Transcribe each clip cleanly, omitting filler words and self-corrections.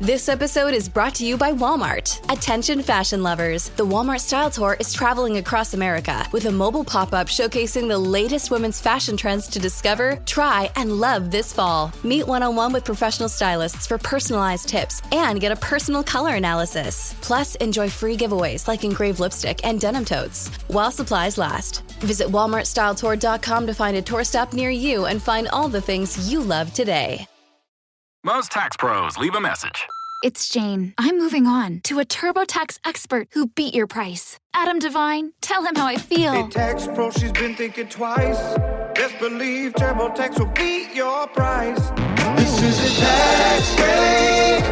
This episode is brought to you by Walmart. Attention fashion lovers. The Walmart Style Tour is traveling across America with a mobile pop-up showcasing the latest women's fashion trends to discover, try, and love this fall. Meet one-on-one with professional stylists for personalized tips and get a personal color analysis. Plus, enjoy free giveaways like engraved lipstick and denim totes while supplies last. Visit walmartstyletour.com to find a tour stop near you and find all the things you love today. Most tax pros leave a message. It's Jane. I'm moving on to a TurboTax expert who beat your price. Adam Devine, tell him how I feel. Hey, tax pro, she's been thinking twice. Best believe TurboTax will beat your price. This is a tax break.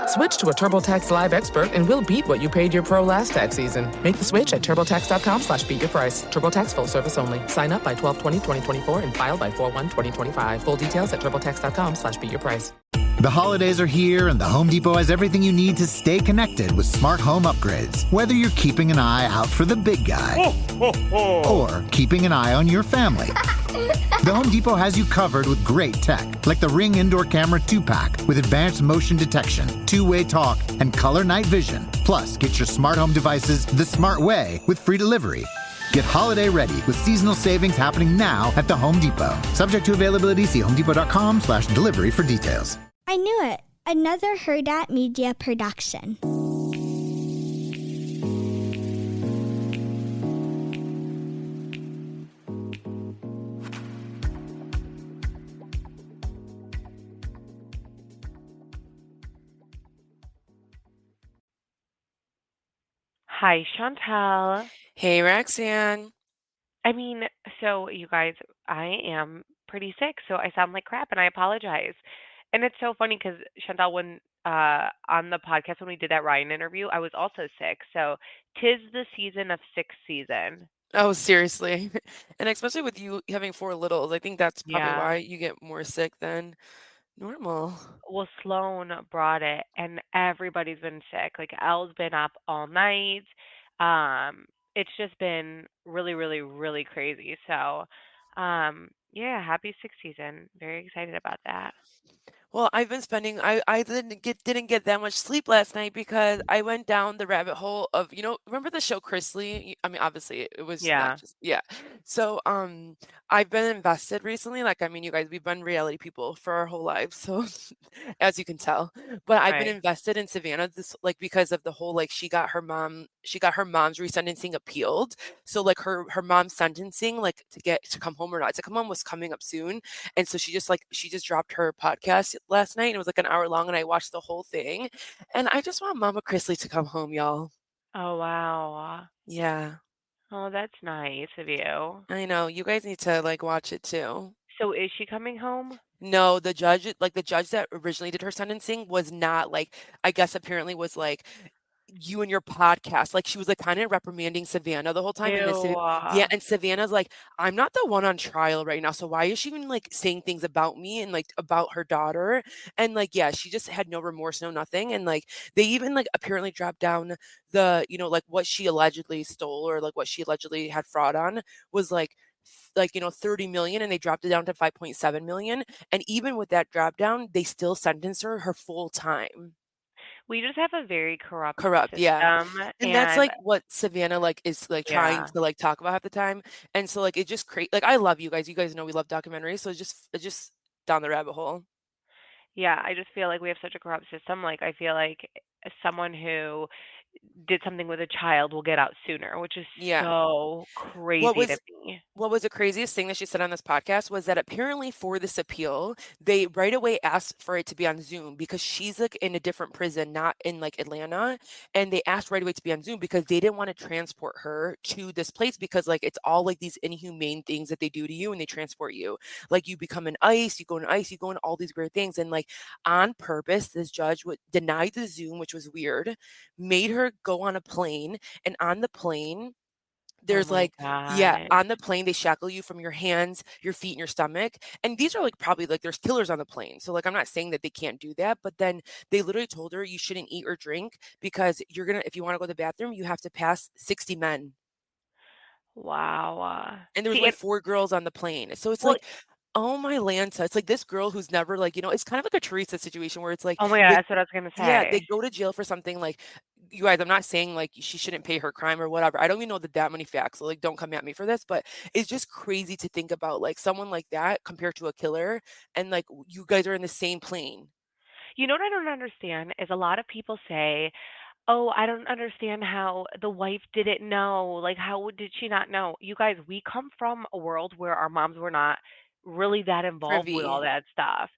Switch to a TurboTax Live expert and we'll beat what you paid your pro last tax season. Make the switch at TurboTax.com/beatyourprice. TurboTax full service only. Sign up by 12/20/2024 and file by 4/1/2025. Full details at TurboTax.com/beatyourprice. The holidays are here, and the Home Depot has everything you need to stay connected with smart home upgrades. Whether you're keeping an eye out for the big guy or keeping an eye on your family, the Home Depot has you covered with great tech, like the Ring Indoor Camera 2-pack with advanced motion detection, two-way talk, and color night vision. Plus, get your smart home devices the smart way with free delivery. Get holiday ready with seasonal savings happening now at the Home Depot. Subject to availability, see homedepot.com/delivery for details. I knew it. Another Herdat Media production. Hi, Chantal. Hey, Roxanne. I mean, so you guys, I am pretty sick, so I sound like crap, and I apologize. And it's so funny because Chantal, when on the podcast when we did that Ryan interview, I was also sick. So 'tis the season of sick season. Oh, seriously. And especially with you having 4 littles, I think that's probably Yeah. why you get more sick than normal. Well, Sloan brought it, and everybody's been sick. Like Elle's been up all night. It's just been really, really, really crazy. So, yeah, happy sick season. Very excited about that. Well, I've been spending I didn't get that much sleep last night because I went down the rabbit hole of, remember the show Chrisley? I mean, obviously it was Yeah. not just yeah. So, I've been invested recently. Like, I mean, you guys, we've been reality people for our whole lives, so as you can tell. But I've been Right. invested in Savannah this like because of the whole like she got her mom's resentencing appealed. So like her mom's sentencing like to come home or not to come home was coming up soon. And so she just dropped her podcast last night and it was like an hour long and I watched the whole thing. And I just want Mama Chrisley to come home, y'all. Oh, wow. Yeah. Oh, that's nice of you. I know. You guys need to like watch it too. So is she coming home? No, the judge that originally did her sentencing was not like, I guess apparently was like, you and your podcast. Like she was like kind of reprimanding Savannah the whole time. And Ew. yeah, and Savannah's like, I'm not the one on trial right now. So why is she even like saying things about me and like about her daughter? And like, yeah, she just had no remorse, no nothing. And like they even like apparently dropped down the, like what she allegedly stole or like what she allegedly had fraud on was like 30 million and they dropped it down to 5.7 million. And even with that drop down, they still sentenced her full time. We just have a very corrupt Yeah. system, And that's like what Savannah like is like trying yeah. to like talk about half the time. And so like it just like I love you guys. You guys know we love documentaries. So it's just down the rabbit hole. Yeah, I just feel like we have such a corrupt system. Like I feel like someone who did something with a child will get out sooner, which is Yeah. so crazy to me. What was the craziest thing that she said on this podcast was that apparently for this appeal, they right away asked for it to be on Zoom because she's like in a different prison, not in like Atlanta. And they asked right away to be on Zoom because they didn't want to transport her to this place because like it's all like these inhumane things that they do to you and they transport you. Like you become an ICE, you go in all these weird things. And like on purpose, this judge would deny the Zoom, which was weird, made her go on a plane, and on the plane there's Oh my on God. the plane they shackle you from your hands, your feet, and your stomach. And these are like probably like there's killers on the plane, so like I'm not saying that they can't do that, but then they literally told her you shouldn't eat or drink because if you want to go to the bathroom you have to pass 60 men. Wow. And there was See, like 4 girls on the plane, so it's well, like Oh my Lanta. It's like this girl who's never like, it's kind of like a Teresa situation where it's like Oh my god, they that's what I was gonna yeah, they say. go to jail for something like you guys, I'm not saying like she shouldn't pay her crime or whatever. I don't even know that many facts. So like don't come at me for this, but it's just crazy to think about like someone like that compared to a killer and like you guys are in the same plane. You know what I don't understand is a lot of people say, "Oh, I don't understand how the wife didn't know. Like, did she not know?" You guys, we come from a world where our moms were not really that involved with all Privy. that stuff.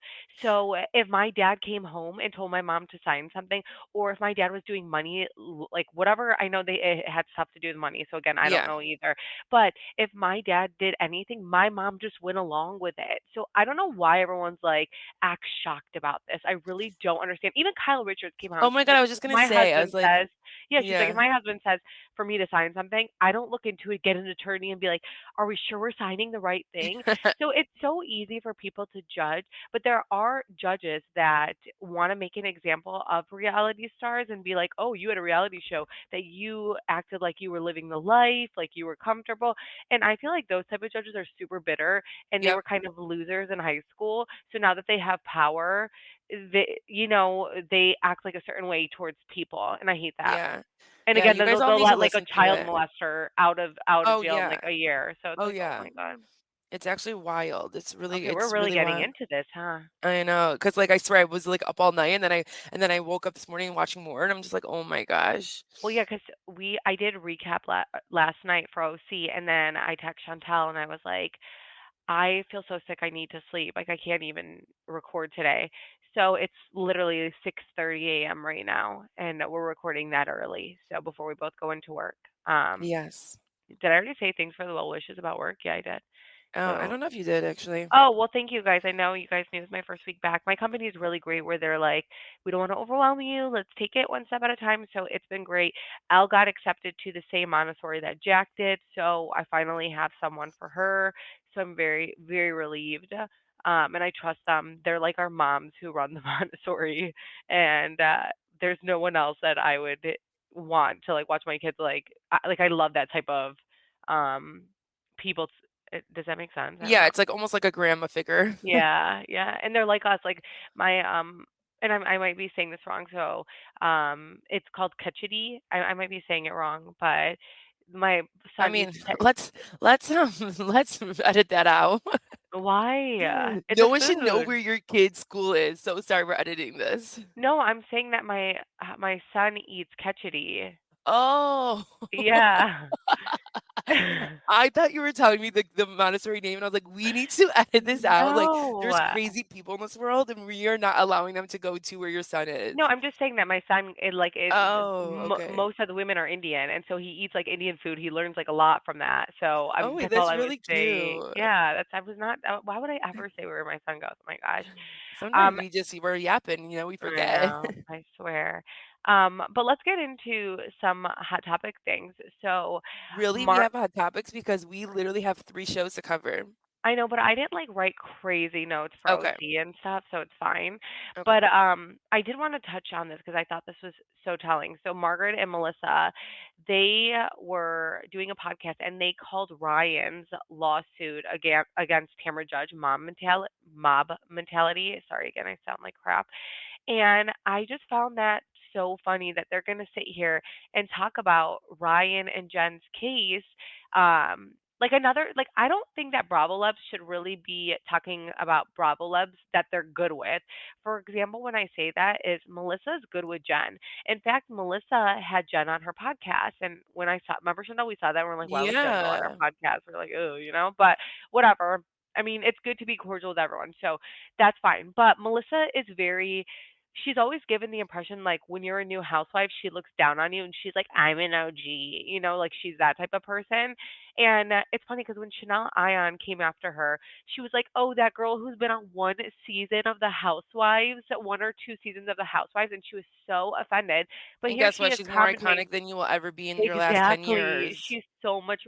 So if my dad came home and told my mom to sign something, or if my dad was doing money, like whatever, I know it had stuff to do with money. So again, I don't Yeah. know either. But if my dad did anything, my mom just went along with it. So I don't know why everyone's like acts shocked about this. I really don't understand. Even Kyle Richards came out Oh and my she's God, like, I was just gonna my say, I was husband like, says, yeah, she's like, if yeah. my husband says for me to sign something, I don't look into it, get an attorney, and be like, are we sure we're signing the right thing? So it's so easy for people to judge, but there are judges that want to make an example of reality stars and be like, oh, you had a reality show that you acted like you were living the life, like you were comfortable. And I feel like those type of judges are super bitter and they Yep. were kind of losers in high school. So now that they have power, they act like a certain way towards people. And I hate that. Yeah. And Yeah, again, you guys all they'll need to let like a listen to child it. molester out of Oh jail in yeah. like a year. So it's Oh like, oh yeah. my god. It's actually wild. It's really Okay, we're it's really really getting wild. into this, huh? I know, cause like, I swear I was, like, up all night, and then I woke up this morning watching more, and I'm just like, "Oh my gosh." Well, yeah, because I did recap last night for OC, and then I text Chantel, and I was like, I feel so sick. I need to sleep. Like I can't even record today. So it's literally 6:30 a.m. right now, and we're recording that early. So before we both go into work. Yes. Did I already say things for the well wishes about work? Yeah, I did. Oh, I So don't know if you did actually. oh, well, thank you guys. I know you guys knew it was my first week back. My company is really great where they're like, we don't want to overwhelm you. Let's take it one step at a time. So it's been great. Elle got accepted to the same Montessori that Jack did. So I finally have someone for her. So I'm very, very relieved. And I trust them. They're like our moms who run the Montessori. And there's no one else that I would want to like watch my kids like I love that type of um people. Does that make sense? I don't Yeah, know. it's like almost like a grandma figure. Yeah, yeah, and they're like us, like my and I might be saying this wrong, so it's called Kachidi. I might be saying it wrong, but my I son eats mean, let's edit that out. why? It's a No one should know food. where your kid's school is, so sorry we're editing this. No, I'm saying that my son eats Kachidi. Oh. Yeah. I thought you were telling me the Montessori name, and I was like, "We need to edit this out." Like, No. there's crazy people in this world, and we are not allowing them to go to where your son is. No, I'm just saying that my son, Oh, okay. most of the women are Indian, and so he eats like Indian food. He learns like a lot from that. So Oh, wait, that's all that's I was really saying. cute. Yeah, that's I was not. Why would I ever say where my son goes? Oh my gosh. Sometimes Um, we're yapping, we I forget. know. I swear. But let's get into some hot topic things. So, Really, we Mark. have hot topics because we literally have 3 shows to cover. I know, but I didn't like write crazy notes for Okay, OC and stuff, so it's fine. okay. But I did want to touch on this because I thought this was so telling. So Margaret and Melissa, they were doing a podcast and they called Ryan's lawsuit against Tamra Judge mob mentality. Sorry again, I sound like crap. And I just found that so funny that they're going to sit here and talk about Ryan and Jen's case. Like another, like, I don't think that Bravolebs should really be talking about Bravolebs that they're good with. For example, when I say that is Melissa's good with Jen. In fact, Melissa had Jen on her podcast. And when I saw, remember, Chanel, we saw that and we're like, why would Jen go on our Yeah. podcast? We're like, oh, but whatever. I mean, it's good to be cordial with everyone. So that's fine. But Melissa is she's always given the impression like when you're a new housewife, she looks down on you and she's like, I'm an OG, like she's that type of person. And it's funny because when Chanel Ion came after her, she was like, oh, that girl who's been on one season of the Housewives, one or two seasons of the Housewives. And she was so offended. But And here guess she what? is She's more commenting. iconic than you will ever be in your last 10 Exactly. years. She's so much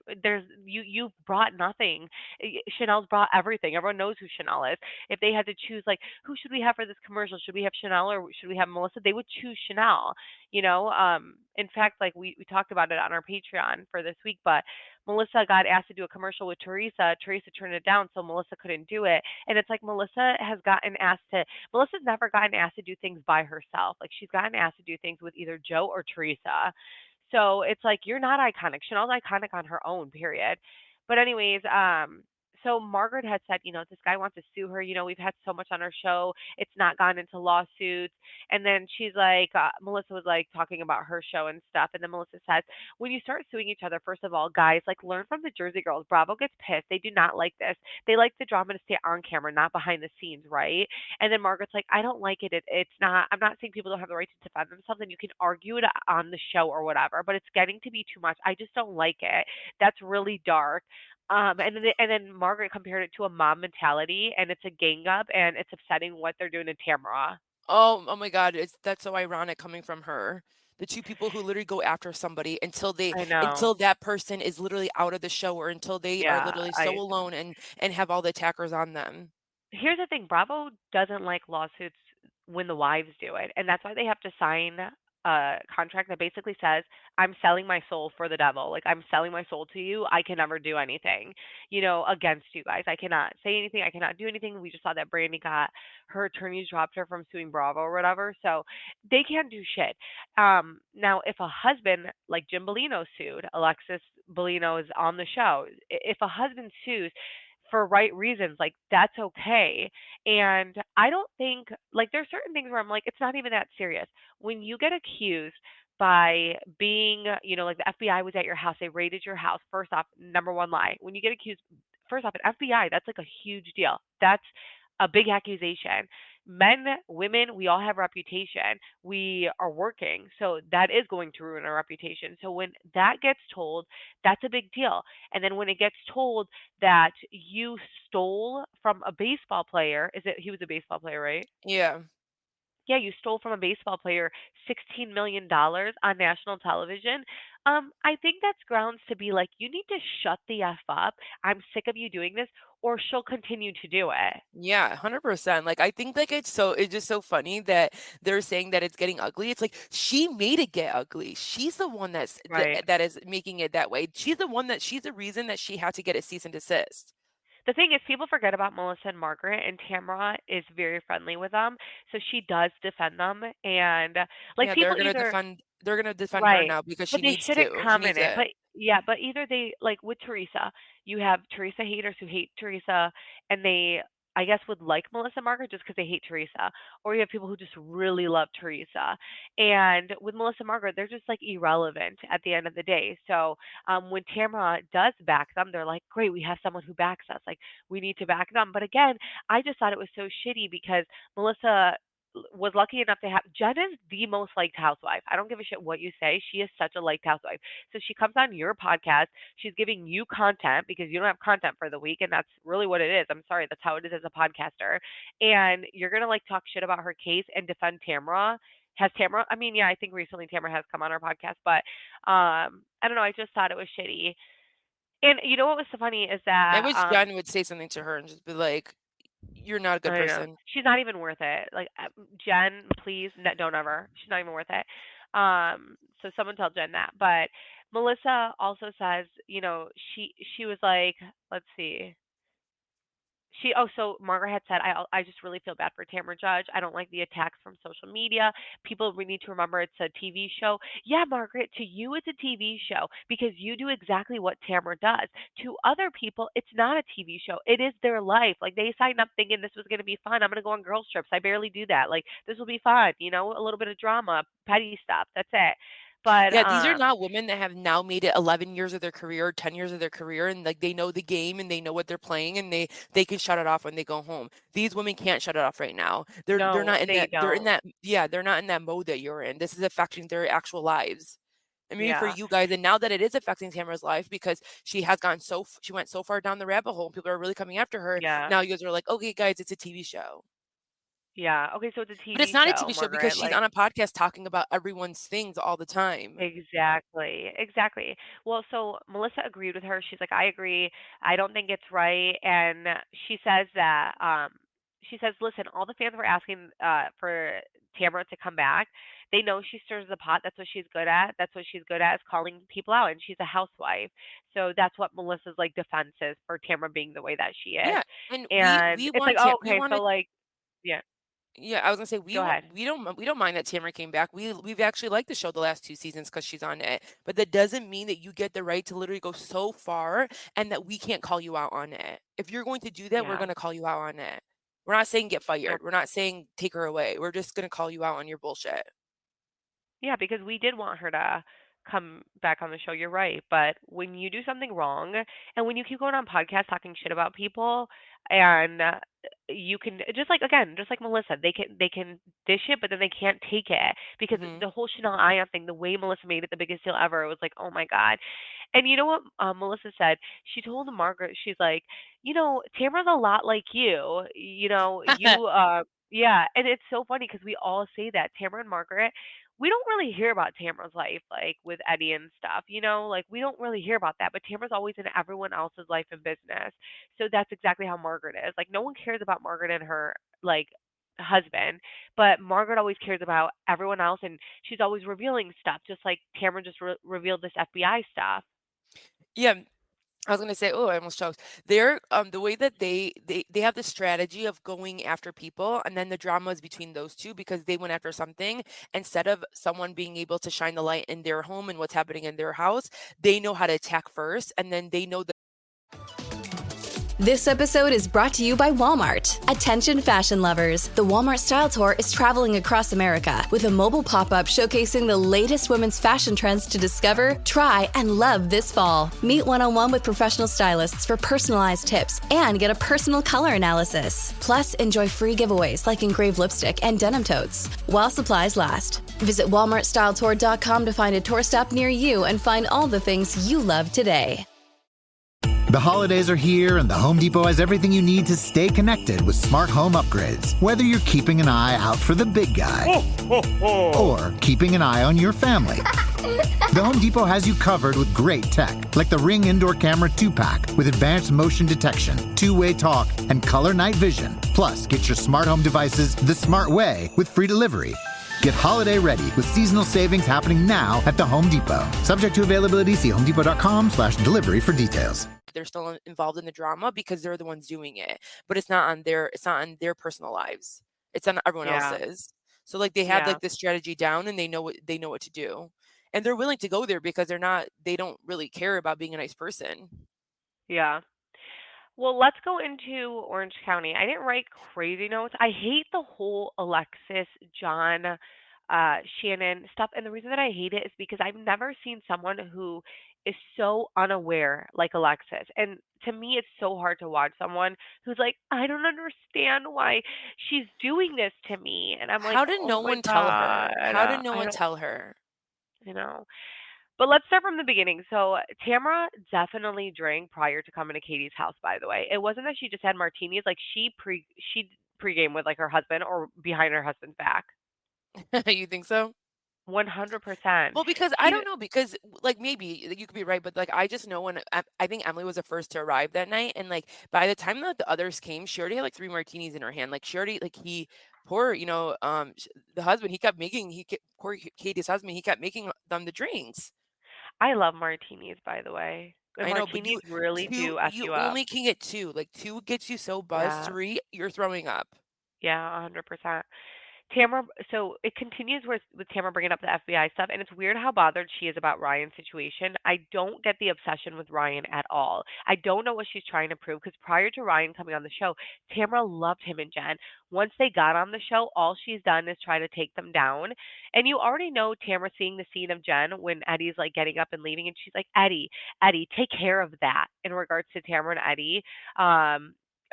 you've brought nothing. Chanel's brought everything. Everyone knows who Chanel is. If they had to choose like who should we have for this commercial? Should we have Chanel or should we have Melissa? They would choose Chanel, In fact, like we talked about it on our Patreon for this week, but Melissa got asked to do a commercial with Teresa. Teresa turned it down, so Melissa couldn't do it. And it's like Melissa's never gotten asked to do things by herself. Like she's gotten asked to do things with either Joe or Teresa. So it's like you're not iconic. Chanel's iconic on her own, period. But anyways, so Margaret had said, this guy wants to sue her. We've had so much on our show. It's not gone into lawsuits. And then she's like, Melissa was like talking about her show and stuff. And then Melissa says, when you start suing each other, first of all, guys, like learn from the Jersey girls. Bravo gets pissed. They do not like this. They like the drama to stay on camera, not behind the scenes, right? And then Margaret's like, I don't like it. It's not, I'm not saying people don't have the right to defend themselves and you can argue it on the show or whatever, but it's getting to be too much. I just don't like it. That's really dark. And then Margaret compared it to a mom mentality, and it's a gang up, and it's upsetting what they're doing to Tamara. Oh my God, that's so ironic coming from her. The two people who literally go after somebody I know. until that person is literally out of the show or until they are Yeah, literally so alone and have all the attackers on them. here's the thing, Bravo doesn't like lawsuits when the wives do it, and that's why they have to sign a contract that basically says, "I'm selling my soul for the devil. Like I'm selling my soul to you. I can never do anything, against you guys. I cannot say anything. I cannot do anything." We just saw that Brandy got her attorneys dropped her from suing Bravo or whatever, so they can't do shit. Now, if a husband like Jim Bellino sued, Alexis Bellino is on the show. If a husband sues for right reasons, like that's okay. And I don't think like there's certain things where I'm like, it's not even that serious. When you get accused by being, like the FBI was at your house, they raided your house. First off, number one lie. When you get accused, first off, an FBI, that's like a huge deal. That's a big accusation. Men, women, we all have reputation. We are working. So that is going to ruin our reputation. So when that gets told, that's a big deal. And then when it gets told that you stole from a baseball player, he was a baseball player, right? Yeah. Yeah, you stole from a baseball player $16 million on national television. I think that's grounds to be like, you need to shut the F up. I'm sick of you doing this, or she'll continue to do it. Yeah, 100%. Like I think like it's just so funny that they're saying that it's getting ugly. It's like she made it get ugly. She's the one Right. that is making it that way. She's the reason that she had to get a cease and desist. The thing is, people forget about Melissa and Margaret, and Tamara is very friendly with them, so she does defend them. And like Yeah, people either they're gonna defend her right. now because But she they needs shouldn't to. She comment needs it. it. But yeah, but either they like with Teresa, you have Teresa haters who hate Teresa and they I guess would like Melissa Margaret just because they hate Teresa. Or you have people who just really love Teresa. And with Melissa Margaret, they're just like irrelevant at the end of the day. So when Tamara does back them, they're like, great, we have someone who backs us. Like we need to back them. But again, I just thought it was so shitty because Melissa was lucky enough to have Jen is the most liked housewife. I don't give a shit what you say. She is such a liked housewife. So she comes on your podcast. She's giving you content because you don't have content for the week, and that's really what it is. I'm sorry, that's how it is as a podcaster. And you're gonna like talk shit about her case and defend Tamra. Has Tamra? I mean, yeah, I think recently Tamra has come on our podcast, but I don't know. I just thought it was shitty. And you know what was so funny is I that wish Jen would say something to her and just be like, "You're not a good I know. person." She's not even worth it. Like Jen, please don't ever. She's not even worth it. So someone tell Jen that. But Melissa also says, she was like, let's see. So Margaret had said, I just really feel bad for Tamra Judge. I don't like the attacks from social media. People we need to remember it's a TV show. Yeah, Margaret, to you it's a TV show because you do exactly what Tamra does. To other people, it's not a TV show. It is their life. Like they signed up thinking this was going to be fun. I'm going to go on girls trips. I barely do that. Like this will be fun. A little bit of drama, petty stuff. That's it. But Yeah, these are not women that have now made it 11 years of their career, 10 years of their career, and like they know the game and they know what they're playing and they can shut it off when they go home. These women can't shut it off right now. They're no, not in they don't. that yeah, they're not in that mode that you're in. This is affecting their actual lives. I mean, for Yeah, you guys, and now that it is affecting Tamara's life because she went so far down the rabbit hole, people are really coming after her. yeah, Now you guys are like, okay, guys, it's a TV show. yeah. Okay, so it's a But it's TV not a show, TV show because Margaret. she's Like on a podcast talking about everyone's things all the time. exactly, exactly. Well, so Melissa agreed with her. She's like, I agree. I don't think it's right. And she says that she says, listen, all the fans were asking for Tamra to come back. They know she stirs the pot. That's what she's good at. That's what she's good at is calling people out, and she's a housewife. So that's what Melissa's like defense is for Tamra being the way that she is. Yeah, and And we it's like, want oh, we okay, so wanted. like, yeah, Yeah, I was gonna say go ahead. we don't mind that Tamara came back. We've actually liked the show the last 2 seasons because she's on it. But that doesn't mean that you get the right to literally go so far and that we can't call you out on it. If you're going to do that, we're Yeah. gonna call you out on it. We're not saying get fired. We're not saying take her away. We're just gonna call you out on your bullshit. Yeah, because we did want her to come back on the show. You're right. But when you do something wrong and when you keep going on podcasts talking shit about people and you can just like again, just like Melissa, they can dish it, but then they can't take it because Hmm. the whole Chanel Ion thing, the way Melissa made it the biggest deal ever, it was like, oh my god. And you know what Melissa said? She told Margaret, she's like, Tamara's a lot like you. Yeah, and it's so funny because we all say that Tamara and Margaret we don't really hear about Tamara's life, like with Eddie and stuff, like we don't really hear about that. But Tamara's always in everyone else's life and business. So that's exactly how Margaret is. Like no one cares about Margaret and her like husband, but Margaret always cares about everyone else, and she's always revealing stuff, just like Tamara just revealed this FBI stuff. Yeah, I was gonna say, oh, I almost choked. They're the way that they have the strategy of going after people, and then the drama is between those two because they went after something instead of someone being able to shine the light in their home and what's happening in their house. They know how to attack first, and then they know that. This episode is brought to you by Walmart. Attention fashion lovers. The Walmart Style Tour is traveling across America with a mobile pop-up showcasing the latest women's fashion trends to discover, try, and love this fall. Meet one-on-one with professional stylists for personalized tips and get a personal color analysis. Plus, enjoy free giveaways like engraved lipstick and denim totes while supplies last. Visit walmartstyletour.com to find a tour stop near you and find all the things you love today. The holidays are here, and the Home Depot has everything you need to stay connected with smart home upgrades. Whether you're keeping an eye out for the big guy or keeping an eye on your family, the Home Depot has you covered with great tech, like the Ring Indoor Camera 2-pack with advanced motion detection, two-way talk, and color night vision. Plus, get your smart home devices the smart way with free delivery. Get holiday ready with seasonal savings happening now at the Home Depot. Subject to availability, see homedepot.com/delivery for details. They're still involved in the drama because they're the ones doing it, but it's not on their personal lives. It's on everyone Yeah. else's. So like they have Yeah. like this strategy down and they know what to do. And they're willing to go there because they don't really care about being a nice person. Yeah. Well, let's go into Orange County. I didn't write crazy notes. I hate the whole Alexis, John, Shannon stuff. And the reason that I hate it is because I've never seen someone who is so unaware like Alexis. And to me, it's so hard to watch someone who's like, I don't understand why she's doing this to me. And I'm like, How did oh no my one tell God. her? How did no I one don't, tell her? you know. But let's start from the beginning. So Tamara definitely drank prior to coming to Katie's house. By the way, it wasn't that she just had martinis. Like she pregame with like her husband or behind her husband's back. You think so? 100%. Well, because I She don't know, because like maybe like, you could be right, but like I just know when I think Emily was the first to arrive that night, and like by the time that the others came, she already had like 3 martinis in her hand. Like she already like he poor the husband poor Katie's husband he kept making them the drinks. I love martinis. By the way, the I know, but martinis really do f you you up. only can get two. Like two gets you so buzzed. Yeah, 3, you're throwing up. yeah, 100%. Tamara, so it continues with Tamara bringing up the FBI stuff, and it's weird how bothered she is about Ryan's situation. I don't get the obsession with Ryan at all. I don't know what she's trying to prove because prior to Ryan coming on the show, Tamara loved him and Jen. Once they got on the show, all she's done is try to take them down. And you already know Tamara seeing the scene of Jen when Eddie's like getting up and leaving, and she's like, Eddie, take care of that in regards to Tamara and Eddie.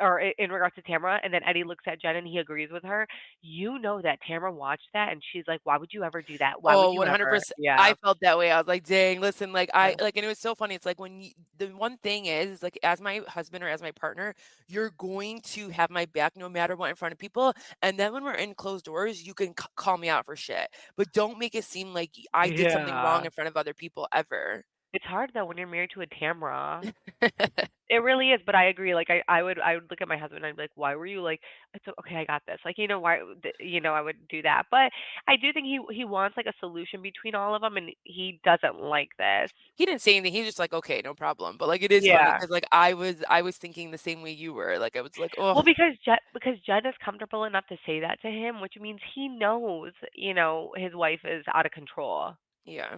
Or in regards to Tamara, and then Eddie looks at Jen and he agrees with her. You know that Tamara watched that and she's like, "Why would you ever do that? Why would Oh, you ever?" 100%. Yeah. I felt that way. I was like, dang, listen, like Yeah. I like, and it was so funny. It's like when the one thing is like, as my husband or as my partner, you're going to have my back no matter what in front of people. And then when we're in closed doors, you can call me out for shit, but don't make it seem like I did something wrong Yeah. in front of other people ever. It's hard though when you're married to a Tamra. It really is, but I agree. Like I would look at my husband and I'd be like, "Why were you like, it's okay, I got this." Like, why I would do that. But I do think he wants like a solution between all of them and he doesn't like this. He didn't say anything, he's just like, "Okay, no problem." But, like, it is funny Yeah. because like, I was thinking the same way you were, like, I was like, Well, oh, because Jed is comfortable enough to say that to him, which means he knows, his wife is out of control. yeah.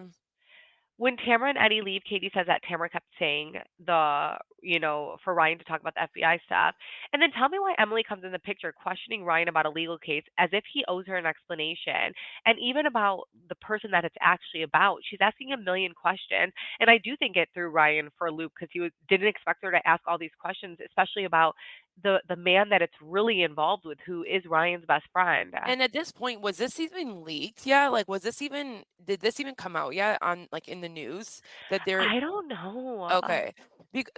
When Tamara and Eddie leave, Katie says that Tamara kept saying for Ryan to talk about the FBI stuff. And then tell me why Emily comes in the picture questioning Ryan about a legal case as if he owes her an explanation. And even about the person that it's actually about. She's asking a million questions. And I do think it threw Ryan for a loop because didn't expect her to ask all these questions, especially about the man that it's really involved with, who is Ryan's best friend. And at this point, was this even leaked yet? Like, did this even come out yet on like in the news that they're I don't know. okay?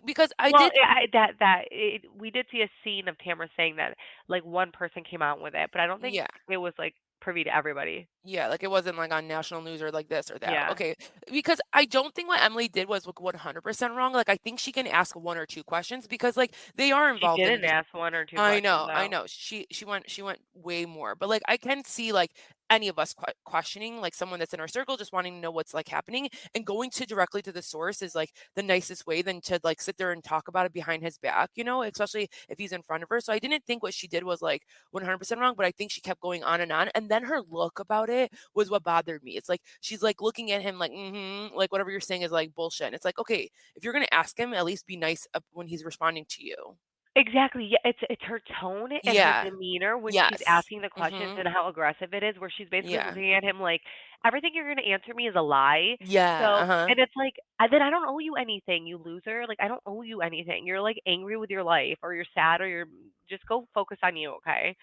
Because I Well, did, we did see a scene of Tamara saying that like one person came out with it, but I don't think yeah. it was like privy to everybody. Yeah, like, it wasn't, like, on national news or, like, this or that. Yeah, Okay, because I don't think what Emily did was, like, 100% wrong, like, I think she can ask 1 or 2 questions because, like, they are she involved in didn't this. ask one or two questions I though. know. She went way more, but, like, I can see, like, any of us questioning, like, someone that's in our circle just wanting to know what's, like, happening, and going to directly to the source is, like, the nicest way than to, like, sit there and talk about it behind his back, especially if he's in front of her, so I didn't think what she did was, like, 100% wrong, but I think she kept going on, and then her look about it was what bothered me. It's like, she's, like, looking at him like, "Mhm," like, whatever you're saying is, like, bullshit, and it's like, "Okay, if you're gonna ask him, at least be nice when he's responding to you." Exactly. Yeah, it's her tone and her Yeah. demeanor when she's Yes. asking the questions Mhm. and how aggressive it is, where she's basically Yeah. looking at him like everything you're going to answer me is a lie. Yeah, So, uh-huh. and it's like, then I don't owe you anything, you loser. Like I don't owe you anything. You're like angry with your life, or you're sad, or you're just go focus on you, okay?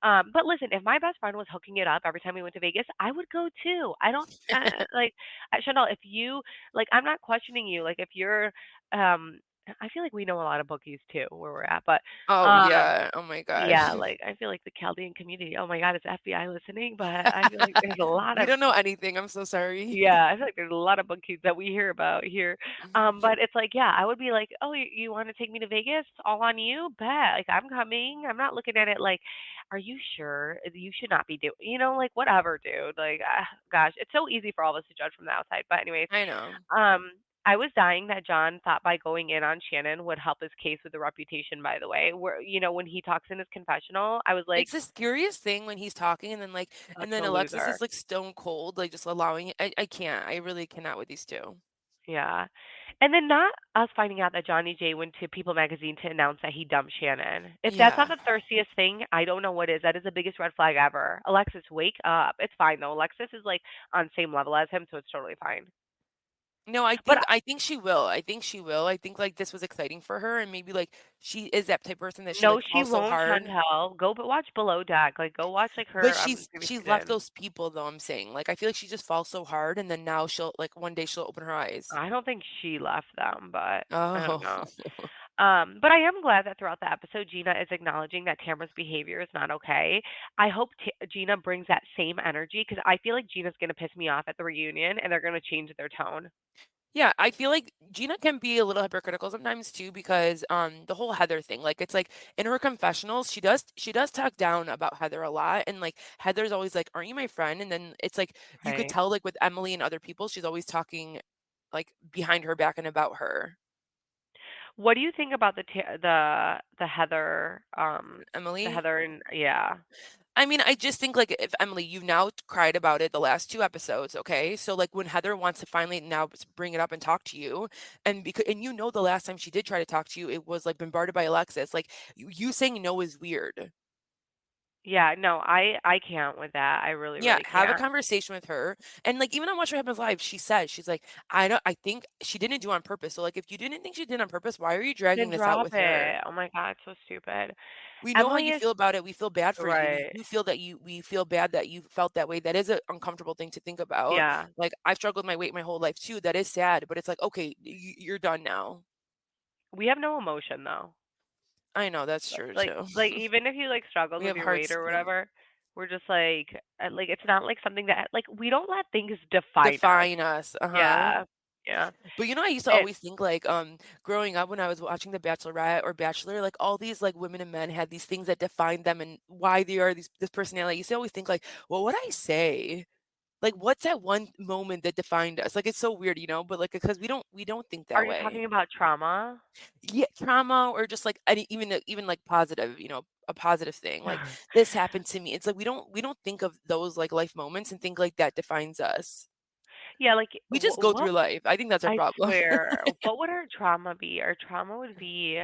But listen, if my best friend was hooking it up every time we went to Vegas, I would go too. I don't like Chanel. If you like, I'm not questioning you. Like, if you're, I feel like we know a lot of bookies too where we're at, but Oh, um, yeah. Oh my gosh. yeah, like I feel like the Chaldean community. Oh my God, is FBI listening? But I feel like there's a lot We of don't know anything, I'm so sorry. yeah, I feel like there's a lot of bookkeepers that we hear about here. But it's like, yeah, I would be like, oh, you want to take me to Vegas? All on you? Bet. Like, I'm coming. I'm not looking at it like, are you sure? You should not be doing, like, whatever, dude. Like, gosh, it's so easy for all of us to judge from the outside. But, anyways, I know. um, I was dying that John thought by going in on Shannon would help his case with the reputation, by the way. Where, when he talks in his confessional, I was like, It's the scariest thing when he's talking and then, like, such and then a Alexis loser. is, like, stone cold, like, just allowing it. I can't. I really cannot with these 2. Yeah. And then not us finding out that Johnny J went to People magazine to announce that he dumped Shannon. If that's not Yeah. the thirstiest thing, I don't know what is. That is the biggest red flag ever. Alexis, wake up. It's fine though. Alexis is like on same level as him, so it's totally fine. No, I But think I think she will. I think she will. I think, like, this was exciting for her, and maybe, like, she is that type of person that she, no, like, she falls so won't, hard. Chantel. Go but watch Below Deck. Like go watch like But her previous she left season. those people, though, I'm saying. Like, I feel like she just falls so hard, and then now she'll, like, one day she'll open her eyes. I don't think she left them, but I don't Oh. know. But I am glad that throughout the episode, Gina is acknowledging that Tamara's behavior is not okay. I hope Gina brings that same energy because I feel like Gina's going to piss me off at the reunion and they're going to change their tone. Yeah, I feel like Gina can be a little hypocritical sometimes too because the whole Heather thing, like it's like in her confessionals, she does talk down about Heather a lot and like Heather's always like, "Aren't you my friend?" And then it's like you could Right. tell like with Emily and other people, she's always talking like behind her back and about her. What do you think about the Heather the Emily, Heather and yeah. I mean, I just think like if Emily, you've now cried about it the last 2 episodes, okay? So like when Heather wants to finally now bring it up and talk to you, and because and the last time she did try to talk to you, it was like bombarded by Alexis. Like you saying no is weird. Yeah, no, I can't with that. I really Yeah, really have a can't. conversation with her. And like even on Watch What Happens Live, she said, she's like, I think she didn't do it on purpose. So like if you didn't think she did it on purpose, why are you dragging Then this out drop with her? it. Oh my god, so stupid. We know how Emily you is feel about it. We feel bad for you. We right. do feel that we feel bad that you felt that way. That is an uncomfortable thing to think about. Yeah. Like I've struggled with my weight my whole life too. That is sad, but it's like, okay, you're done now. We have no emotion though. I know that's true Like too. like even if you like struggled We with have your hard weight or skin. whatever, we're just like it's not like something that like we don't let things define us. Define us. Uh-huh. Yeah. Yeah. But I used to It, always think like growing up when I was watching The Bachelorette or Bachelor, like all these like women and men had these things that defined them and why they are this personality. I used to always think like, well, what I say? Like what's that one moment that defined us? Like it's so weird, but like because we don't think are that you way. talking about trauma? Yeah, trauma or just like any even like positive, a positive thing. Like this happened to me. It's like we don't think of those like life moments and think like that defines us. Yeah, like We just go what? through life. I think that's our I problem. swear, what would our trauma be? Our trauma would be,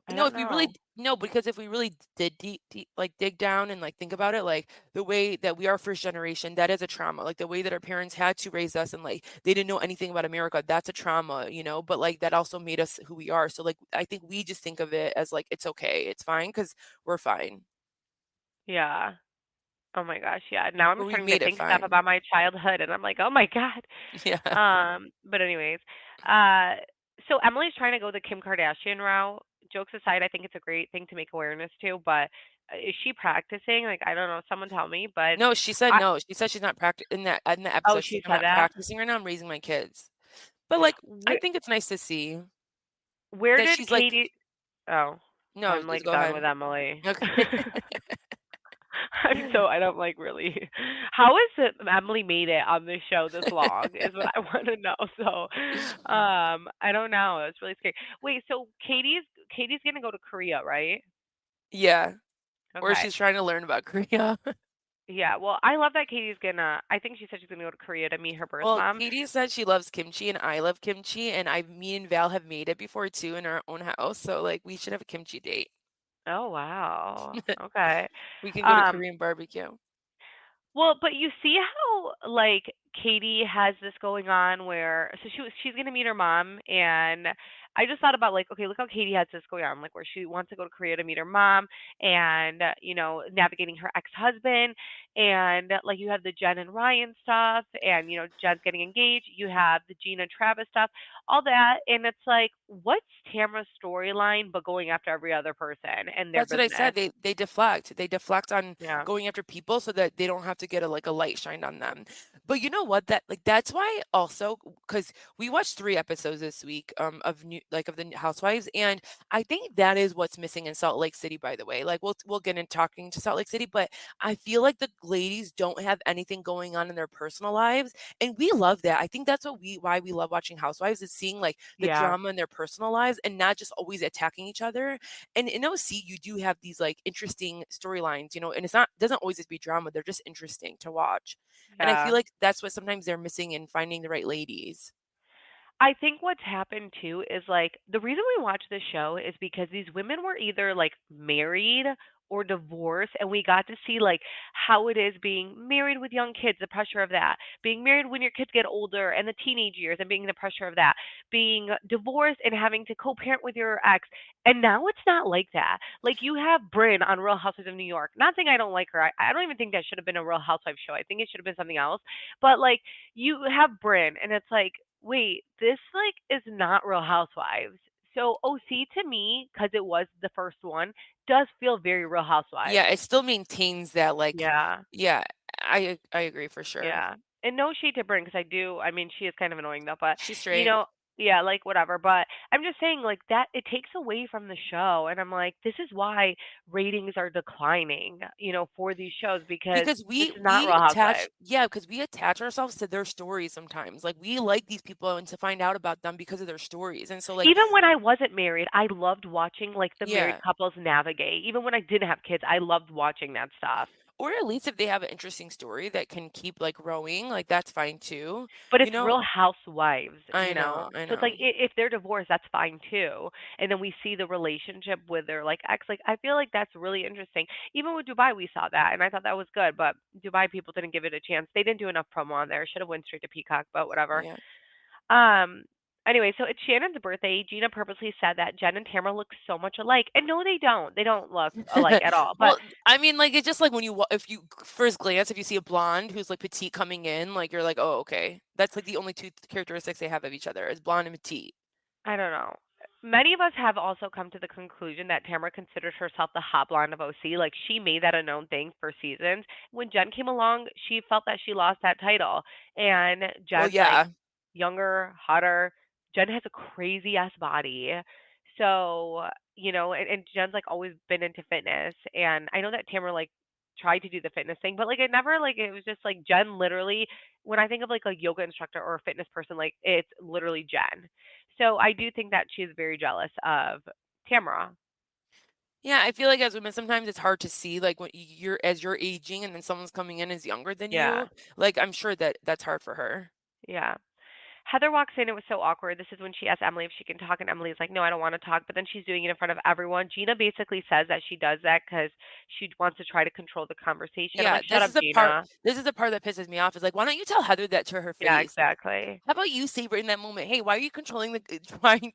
I No, don't if we really know. no, because if we really did like dig down and like think about it, like the way that we are first generation, that is a trauma. Like the way that our parents had to raise us and like they didn't know anything about America, that's a trauma. But like that also made us who we are. So like I think we just think of it as like it's okay, it's fine because we're fine Yeah. Oh my gosh, yeah. Now I'm or we've starting to made it think stuff fine. about my childhood and I'm like, "Oh my God." Yeah. But anyways, uh so Emily's trying to go the Kim Kardashian route. Jokes aside, I think it's a great thing to make awareness to, but is she practicing? Like, I don't know, someone tell me, but No, she said I no. She said she's not in the oh, episode. She's she like, I'm said not that. practicing right now. I'm raising my kids. But like, I Where think it's nice to see where that did she's like, Katie Oh, no, I'm like go done with ahead. Emily. Okay. I don't like really. How is it Emily made it on this show this long is what I want to know. So, I don't know. It's really scary. Wait, so Katie's gonna go to Korea, right? Yeah. Or Okay. she's trying to learn about Korea. Yeah. Well, I love that Katie's gonna. I think she said she's gonna go to Korea to meet her birth Well, mom. Katie said she loves kimchi and I love kimchi and me and Val have made it before too in our own house. So like we should have a kimchi date. Oh wow. Okay. We can go to Um, Korean barbecue. Well, but you see how like Katie has this going on where she's gonna meet her mom and I just thought about like, okay, look how Katie has this going on, like where she wants to go to Korea to meet her mom and navigating her ex-husband and like you have the Jen and Ryan stuff and Jen's getting engaged, you have the Gina Travis stuff, all that, and it's like, what's Tamra's storyline but going after every other person and their That's what I said. business? They deflect. They deflect on Yeah. going after people so that they don't have to get a light shined on them. But you know what? That's why also because we watched 3 episodes this week of the Housewives, and I think that is what's missing in Salt Lake City. By the way, like we'll get into talking to Salt Lake City, but I feel like the ladies don't have anything going on in their personal lives, and we love that. I think that's why we love watching Housewives is seeing like the Yeah. drama in their personal lives and not just always attacking each other. And in OC, you do have these like interesting storylines, and doesn't always just be drama. They're just interesting to watch. And I feel Yeah. like that's what sometimes they're missing in finding the right ladies. I think what's happened too is like the reason we watch this show is because these women were either like married or divorced and we got to see like how it is being married with young kids, the pressure of that, being married when your kids get older and the teenage years and being the pressure of that, being divorced and having to co-parent with your ex. And now it's not like that. Like you have Bryn on Real Housewives of New York. Not saying I don't like her. I don't even think that should have been a Real Housewives show. I think it should have been something else. But like you have Bryn and it's like wait, this like is not Real Housewives. So OC to me, because it was the first one, does feel very Real Yeah, Housewives. it still maintains that like, Yeah, yeah, I agree for sure. yeah. And no shade to Bryn, because I do. I mean, she is kind of annoying though, but She's you straight. know, yeah, like whatever. But I'm just saying, like that, it takes away from the show, and I'm like, this is why ratings are declining, for these shows because Because this we is not we Real attach Housewives. yeah, because we attach ourselves to their stories sometimes. Like we like these people and to find out about them because of their stories. And so like, Even when I wasn't married, I loved watching, like, the married yeah. couples navigate. Even when I didn't have kids, I loved watching that stuff. Or at least if they have an interesting story that can keep like growing, like that's fine too. But You it's know, Real Housewives, I know, I So it's like know. if they're divorced, that's fine too. And then we see the relationship with their like ex. Like I feel like that's really interesting. Even with Dubai, we saw that, and I thought that was good. But Dubai people didn't give it a chance. They didn't do enough promo on there. Should have went straight to Peacock, but whatever. Yeah. Um. Anyway, so it's Shannon's birthday. Gina purposely said that Jen and Tamara look so much alike, and no, they don't. They don't look alike at all. But Well, I mean, like it's just like when if you first glance, if you see a blonde who's like petite coming in, like you're like, oh, okay, that's like the only two characteristics they have of each other is blonde and petite. I don't know. Many of us have also come to the conclusion that Tamara considers herself the hot blonde of OC. Like she made that a known thing for seasons. When Jen came along, she felt that she lost that title. And Well, Jen's like, yeah. younger, hotter. Jen has a crazy ass body. So, and Jen's like always been into fitness. And I know that Tamara like tried to do the fitness thing, but like it never like it was just like Jen literally when I think of like a yoga instructor or a fitness person, like it's literally Jen. So I do think that she's very jealous of Tamara. Yeah, I feel like as women, sometimes it's hard to see, like, when you're aging and then someone's coming in as younger than Yeah. you. Like, I'm sure that that's hard for her. Yeah. Heather walks in. It was so awkward. This is when she asked Emily if she can talk, and Emily's like, "No, I don't want to talk." But then she's doing it in front of everyone. Gina basically says that she does that because she wants to try to control the conversation. I'm Yeah, like, "Shut up, Gina." this is the part that pisses me off, is like, "Why don't you tell Heather that to her Yeah, face?" Like, exactly. how about you savor in that moment? "Hey, why are you controlling the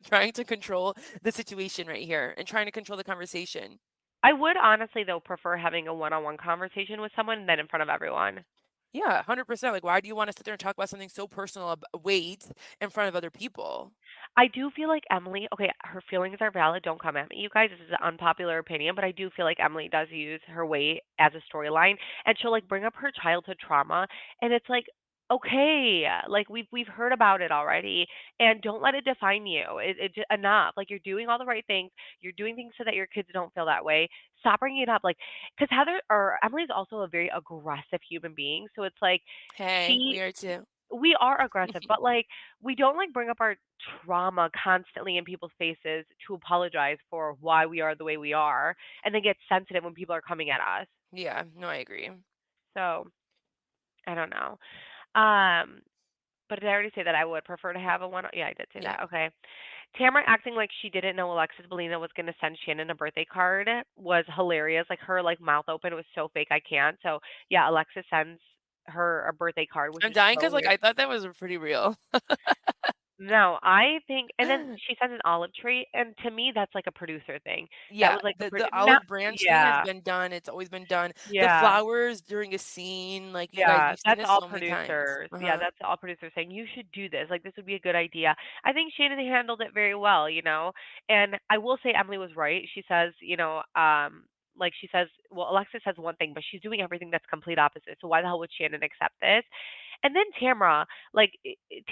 trying to control the situation right here and trying to control the conversation?" I would honestly, though, prefer having a one-on-one conversation with someone than in front of everyone. Yeah, 100%. Like, why do you wanna sit there and talk about something so personal weight in front of other people? I do feel like Emily, okay, her feelings are valid. Don't come at me, you guys. This is an unpopular opinion, but I do feel like Emily does use her weight as a storyline, and she'll like bring up her childhood trauma, and it's like, okay, like we've heard about it already, and don't let it define you. Enough. Like you're doing all the right things. You're doing things so that your kids don't feel that way. Stop bringing it up, like, because Heather or Emily's also a very aggressive human being, so it's like Hey, she we are too. we are aggressive, but, like, we don't, like, bring up our trauma constantly in people's faces to apologize for why we are the way we are, and then get sensitive when people are coming at us. Yeah, no, I agree. So, I don't know. Um, but did I already say that I would prefer to have a one yeah, I did say Yeah. that, okay. Tamara acting like she didn't know Alexis Bellina was gonna send Shannon a birthday card was hilarious, like, her, like, mouth open, it was so fake, I can't. So, yeah, Alexis sends her a birthday card, which I'm is dying so because, like, weird. I thought that was pretty real. No, I think and then she sends an olive tree, and to me, that's like a producer thing. That Yeah, was like a the not olive branch thing has yeah, been done, it's always been done. The yeah, flowers during a scene, like, you guys, yeah, we've seen that's this all so many times. producers. Yeah, Uh-huh. that's all producers saying, "You should do this, like, this would be a good idea." I think Shannon handled it very well, and I will say Emily was right. She says, like she says, well, Alexis says one thing, but she's doing everything that's complete opposite. So why the hell would Shannon accept this? And then Tamra, like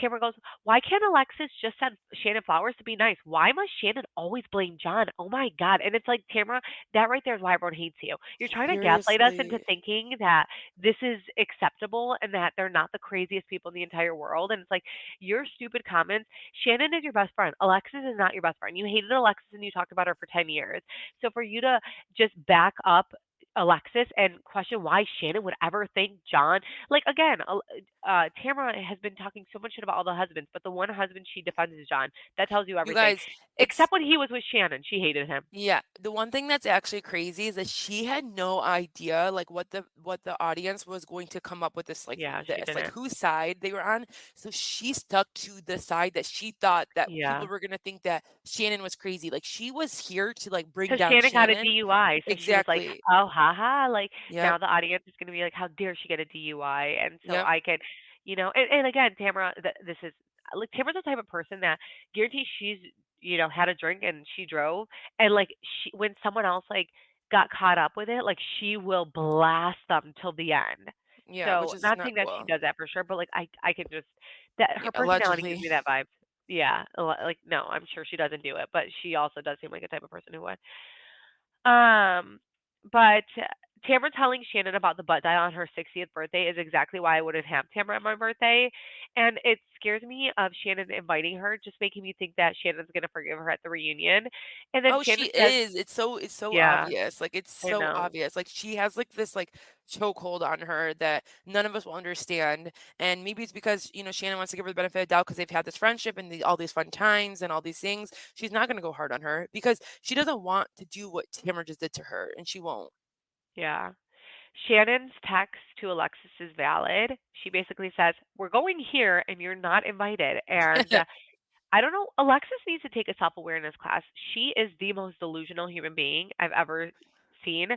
Tamra goes, "Why can't Alexis just send Shannon flowers to be nice? Why must Shannon always blame John? Oh my God!" And it's like Tamra, that right there is why everyone hates you. You're trying to gaslight us into Seriously. thinking that this is acceptable and that they're not the craziest people in the entire world. And it's like your stupid comments. Shannon is your best friend. Alexis is not your best friend. You hated Alexis and you talked about her for 10 years. So for you to just back up Alexis and question why Shannon would ever think John, like again, Tamara has been talking so much shit about all the husbands, but the one husband she defends is John. That tells you You everything. guys, it's Except when he was with Shannon, she hated him. yeah, the one thing that's actually crazy is that she had no idea, like, what the audience was going to come up with this, like, Yeah, she like, didn't. whose side they were on. So she stuck to the side that she thought that people Yeah. were gonna think that Shannon was crazy. Like, she was here to, like, bring Because down Shannon got a Shannon. DUI, so she was like, Exactly. "Oh, haha!" Like Yep. now the audience is gonna be like, "How dare she get a DUI?" And so Yep. I can, and again, Tamara, this is like Tamara's the type of person that guarantees she's had a drink and she drove, and like when someone else like got caught up with it, like she will blast them till the end. Yeah, which So is not not saying that she cool. does that for sure, but like I can just that Yeah, her personality gives allegedly. me that vibe. Yeah, like no, I'm sure she doesn't do it, but she also does seem like a type of person who would. Um, but Tamara telling Shannon about the butt dial on her 60th birthday is exactly why I wouldn't have Tamara on my birthday. And it scares me of Shannon inviting her, just making me think that Shannon's going to forgive her at the reunion. And then Oh, Shannon she says, is. It's so yeah, obvious. Like, it's I so know. obvious. Like, she has, like, this, like, chokehold on her that none of us will understand. And maybe it's because, Shannon wants to give her the benefit of the doubt because they've had this friendship and all these fun times and all these things. She's not going to go hard on her because she doesn't want to do what Tamara just did to her, and she won't. Yeah. Shannon's text to Alexis is valid. She basically says, "We're going here and you're not invited." And I don't know. Alexis needs to take a self awareness class. She is the most delusional human being I've ever seen.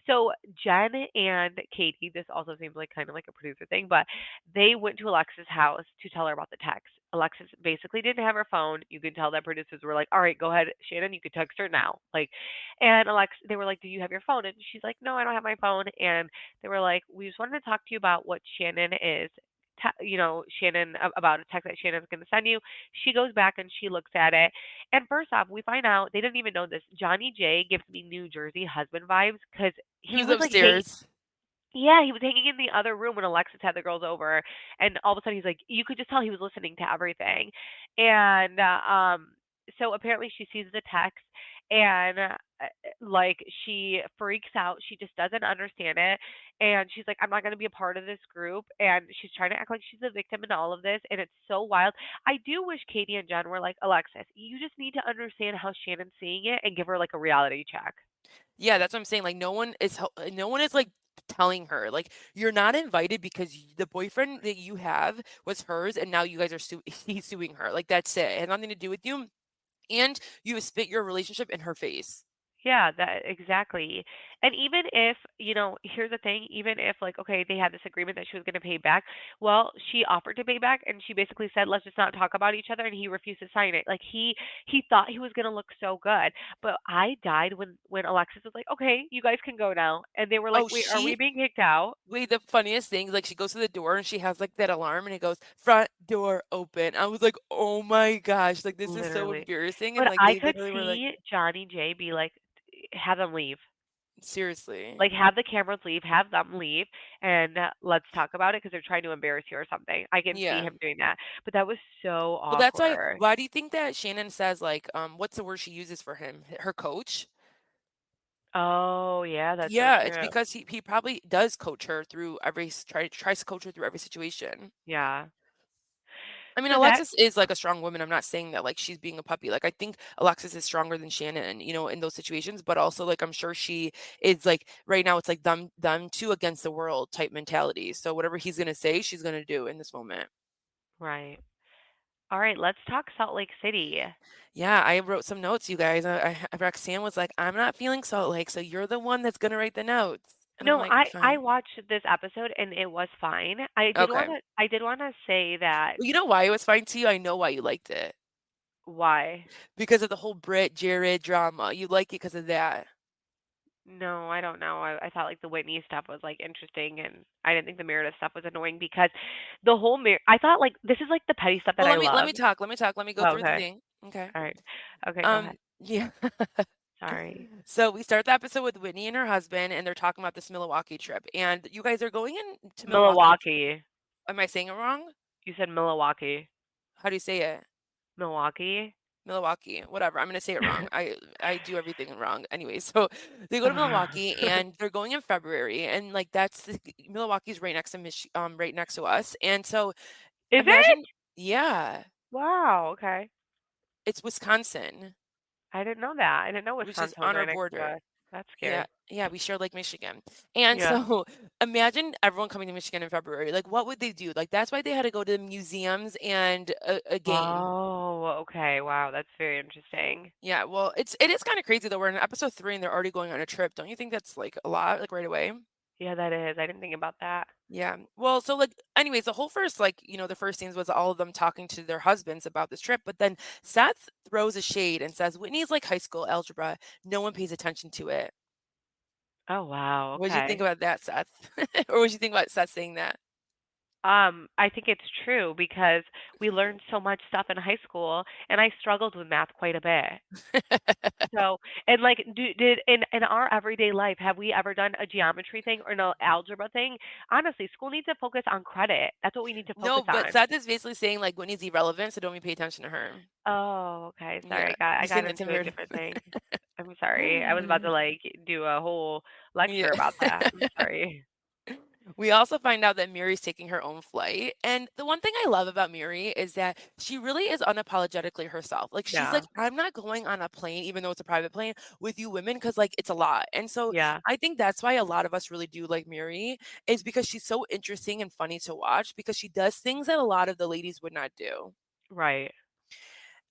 So Jen and Katie, this also seems like kind of like a producer thing, but they went to Alexis' house to tell her about the text. Alexis basically didn't have her phone. You can tell that producers were like, "All right, go ahead, Shannon, you can text her now." Like, and they were like, "Do you have your phone?" And she's like, "No, I don't have my phone." And they were like, "We just wanted to talk to you about what Shannon is Shannon about a text that Shannon's going to send you. She goes back and she looks at it. And first off, we find out they didn't even know this. Johnny J gives me New Jersey husband vibes because He he was was like, hey, upstairs. yeah, he was hanging in the other room when Alexis had the girls over, and all of a sudden he's like, you could just tell he was listening to everything. And so apparently she sees the text, and like she freaks out. She just doesn't understand it, and she's like, I'm not going to be a part of this group. And she's trying to act like she's a victim in all of this, and it's so wild. I do wish Katie and Jen were like, Alexis, you just need to understand how Shannon's seeing it and give her like a reality check. Yeah, that's what I'm saying. Like no one is like telling her like you're not invited because the boyfriend that you have was hers, and now you guys are he's suing her. Like that's it. It has nothing to do with you, and you have spit your relationship in her face. Yeah, that exactly. And even if, here's the thing, even if like, okay, they had this agreement that she was going to pay back, well, she offered to pay back and she basically said, let's just not talk about each other, and he refused to sign it. Like he thought he was going to look so good. But I died when Alexis was like, "Okay, you guys can go now." And they were like, Oh, "Wait, are we being kicked out?" wait, the funniest thing, like she goes to the door and she has like that alarm and it goes front door open. I was like, oh my gosh, like this is so Literally. embarrassing. And But like I they could literally were like, see Johnny J be like, have them leave. seriously. Like, have the cameras leave, have them leave, and let's talk about it because they're trying to embarrass you or something. I can see Yeah. him doing that, but that was so Well, that's awkward. why do you think that Shannon says like what's the word she uses for him? Her coach? Oh, yeah, that's so Yeah, it's true. because he probably does coach her through tries to coach her through every situation. Yeah. I mean, So that Alexis is like a strong woman. I'm not saying that like she's being a puppy. Like I think Alexis is stronger than Shannon, in those situations, but also like I'm sure she is like right now it's like them two against the world type mentality. So whatever he's going to say, she's going to do in this moment. right. All right, let's talk Salt Lake City. Yeah, I wrote some notes, you guys. Roxanne was like, "I'm not feeling Salt Lake, so you're the one that's going to write the notes." And I'm No, like, I "Fine." watched this episode and it was fine. I did Okay. wanna I did wanna say that Well, you know why it was fine to you? I know why you liked it. why? Because of the whole Brit Jared drama. You like it because of that. No, I don't know. I thought like the Whitney stuff was like interesting, and I didn't think the Meredith stuff was annoying because the whole I thought like this is like the petty stuff that Well, I let love. me talk. Let me talk. Let me go Oh, through the okay. thing. Okay. All right. Okay, go ahead. Yeah. Sorry. So we start the episode with Whitney and her husband, and they're talking about this Milwaukee trip. And you guys are going into Milwaukee. Milwaukee. Am I saying it wrong? You said Milwaukee. How do you say it? Milwaukee? Milwaukee. Whatever. I'm gonna say it wrong. I do everything wrong. Anyway, so they go to Milwaukee, and they're going in February, and like Milwaukee's right next to right next to us, and so Is it? imagine, yeah, Wow, okay. it's Wisconsin, I didn't know that. I didn't know which is Wisconsin was on our right next to border. us. That's Yeah, scary. yeah, we share Lake Michigan. And Yeah. so imagine everyone coming to Michigan in February. Like, what would they do? Like, that's why they had to go to museums and a game. Oh, okay. Wow, that's very interesting. Yeah, well, it is kind of crazy though. We're in episode 3 and they're already going on a trip. Don't you think that's like a lot, like right away? Yeah, that is. I didn't think about that. Yeah. Well, so like, anyways, the whole first like, the first scenes was all of them talking to their husbands about this trip. But then Seth throws a shade and says, Whitney's like high school algebra. No one pays attention to it. Oh, wow. What did you think Okay. about that, Seth? Or what did you think about Seth saying that? I think it's true because we learned so much stuff in high school, and I struggled with math quite a bit. So, and like, did in our everyday life, have we ever done a geometry thing or an algebra thing? Honestly, school needs to focus on credit. That's what we need to focus No, but on. Seth is basically saying like Whitney's irrelevant, so don't even pay attention to her. Oh, okay. Sorry, Yeah, I he's saying got that to into a her. different thing. I'm sorry. I was about to like do a whole lecture Yeah. about that. I'm sorry. We also find out that Mary's taking her own flight. And the one thing I love about Mary is that she really is unapologetically herself. Like she's like, Yeah. I'm not going on a plane, even though it's a private plane, with you women, because like it's a lot. And so Yeah. I think that's why a lot of us really do like Mary, is because she's so interesting and funny to watch because she does things that a lot of the ladies would not do. Right.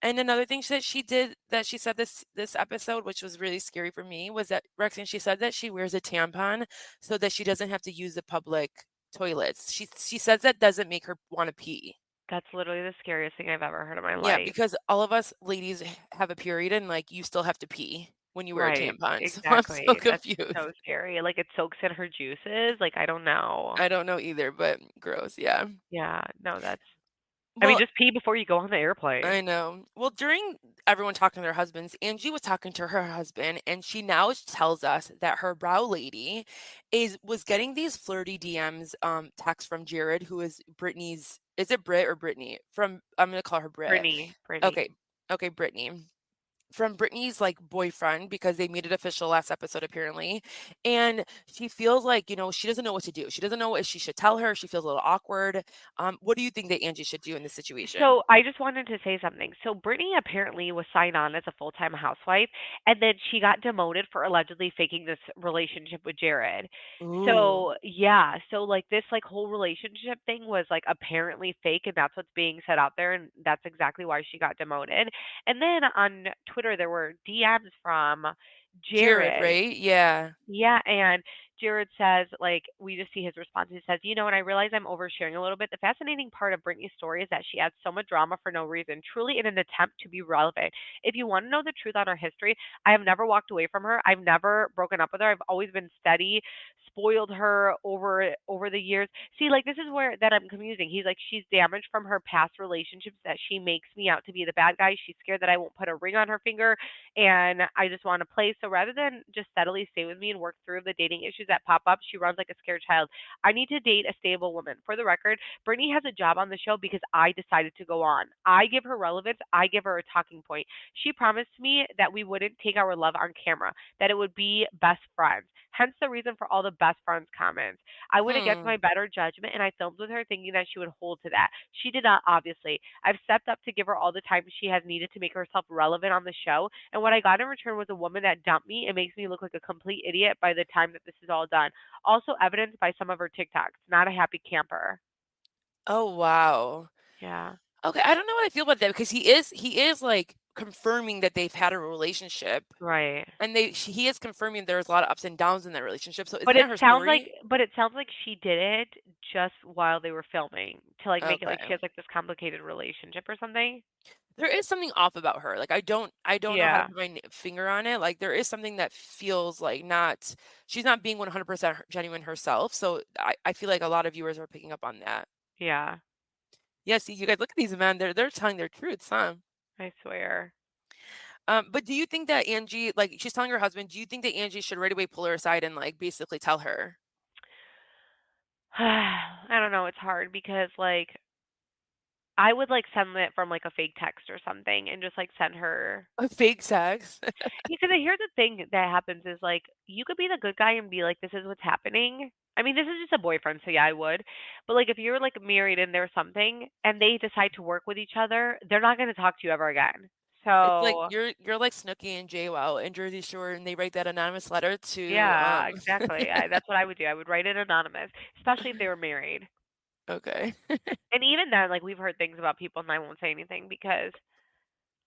And another thing that she did that she said this episode, which was really scary for me, was that Roxanne, she said that she wears a tampon so that she doesn't have to use the public toilets. She says that doesn't make her want to pee. That's literally the scariest thing I've ever heard in my Yeah, life. because all of us ladies have a period and like you still have to pee when you wear Right. tampons. I'm so Exactly. That's confused. so scary. Like, it soaks in her juices. Like, I don't know. I don't know either, but gross, yeah. Yeah. No, that's I mean, Well, just pee before you go on the I airplane. know. Well, during everyone talking to their husbands, Angie was talking to her husband, and she now tells us that her brow lady was getting these flirty DMs, texts from Jared, who is Brittany's. Is it Britt or Brittany? From I'm gonna call her Britt. Brittany. Brittany. Okay, okay, Brittany. From Brittany's like boyfriend because they made it official last episode apparently, and she feels like she doesn't know what to do. She doesn't know if she should tell her. She feels a little awkward. What do you think that Angie should do in this situation? So I just wanted to say something. So Brittany apparently was signed on as a full-time housewife, and then she got demoted for allegedly faking this relationship with Jared. Ooh. So yeah, so like this like whole relationship thing was like apparently fake, and that's what's being said out there, and that's exactly why she got demoted. And then on Twitter there were DMs from Jared, Jared. right? Yeah. Yeah, and Jared says, like, we just see his response. He says, and I realize I'm oversharing a little bit. The fascinating part of Brittany's story is that she adds so much drama for no reason, truly in an attempt to be relevant. If you want to know the truth on her history, I have never walked away from her. I've never broken up with her. I've always been steady, spoiled her over the years. See, like, this is where that I'm confusing. He's like, she's damaged from her past relationships that she makes me out to be the bad guy. She's scared that I won't put a ring on her finger and I just want to play. So rather than just steadily stay with me and work through the dating issues that pop up, she runs like a scared child. I need to date a stable woman. For the record, Brittany has a job on the show because I decided to go on. I give her relevance, I give her a talking point. She promised me that we wouldn't take our love on camera, that it would be best friends. Hence the reason for all the best friends comments. I went against Hmm. my better judgment and I filmed with her thinking that she would hold to that. She did not, obviously. I've stepped up to give her all the time she has needed to make herself relevant on the show, and what I got in return was a woman that dumped me and makes me look like a complete idiot by the time that this is all done. Also evidenced by some of her TikToks. Not a happy camper. Oh wow. Yeah. Okay, I don't know what I feel about that because he is like confirming that they've had a relationship, Right. and he is confirming there's a lot of ups and downs in that relationship. So isn't But it that her sounds like story? she did it just while they were filming to like make it like Okay. she has like this complicated relationship or something. There is something off about her. Like I don't know how to Yeah. put my finger on it. Like there is something that feels like not she's not being 100% genuine herself. So I feel like a lot of viewers are picking up on that. Yeah. Yeah, see, you guys look at these men. They're telling their truths, huh? I swear. But do you think that Angie, like she's telling her husband, do you think that Angie should right away pull her aside and like basically tell her I don't know, it's hard because like I would like send it from like a fake text or something and just like send her. a fake sex? Because here's the thing that happens is like you could be the good guy and be like, "This is what's happening." I mean, this is just a boyfriend, so yeah, I would. But like, if you're like married and there's something, and they decide to work with each other, they're not going to talk to you ever again. It's like So you're like Snooki and JWoww in Jersey Shore, and they write that anonymous letter to yeah, exactly. That's what I would do. I would write it anonymous, especially if they were married. okay. And even then, like we've heard things about people, and I won't say anything because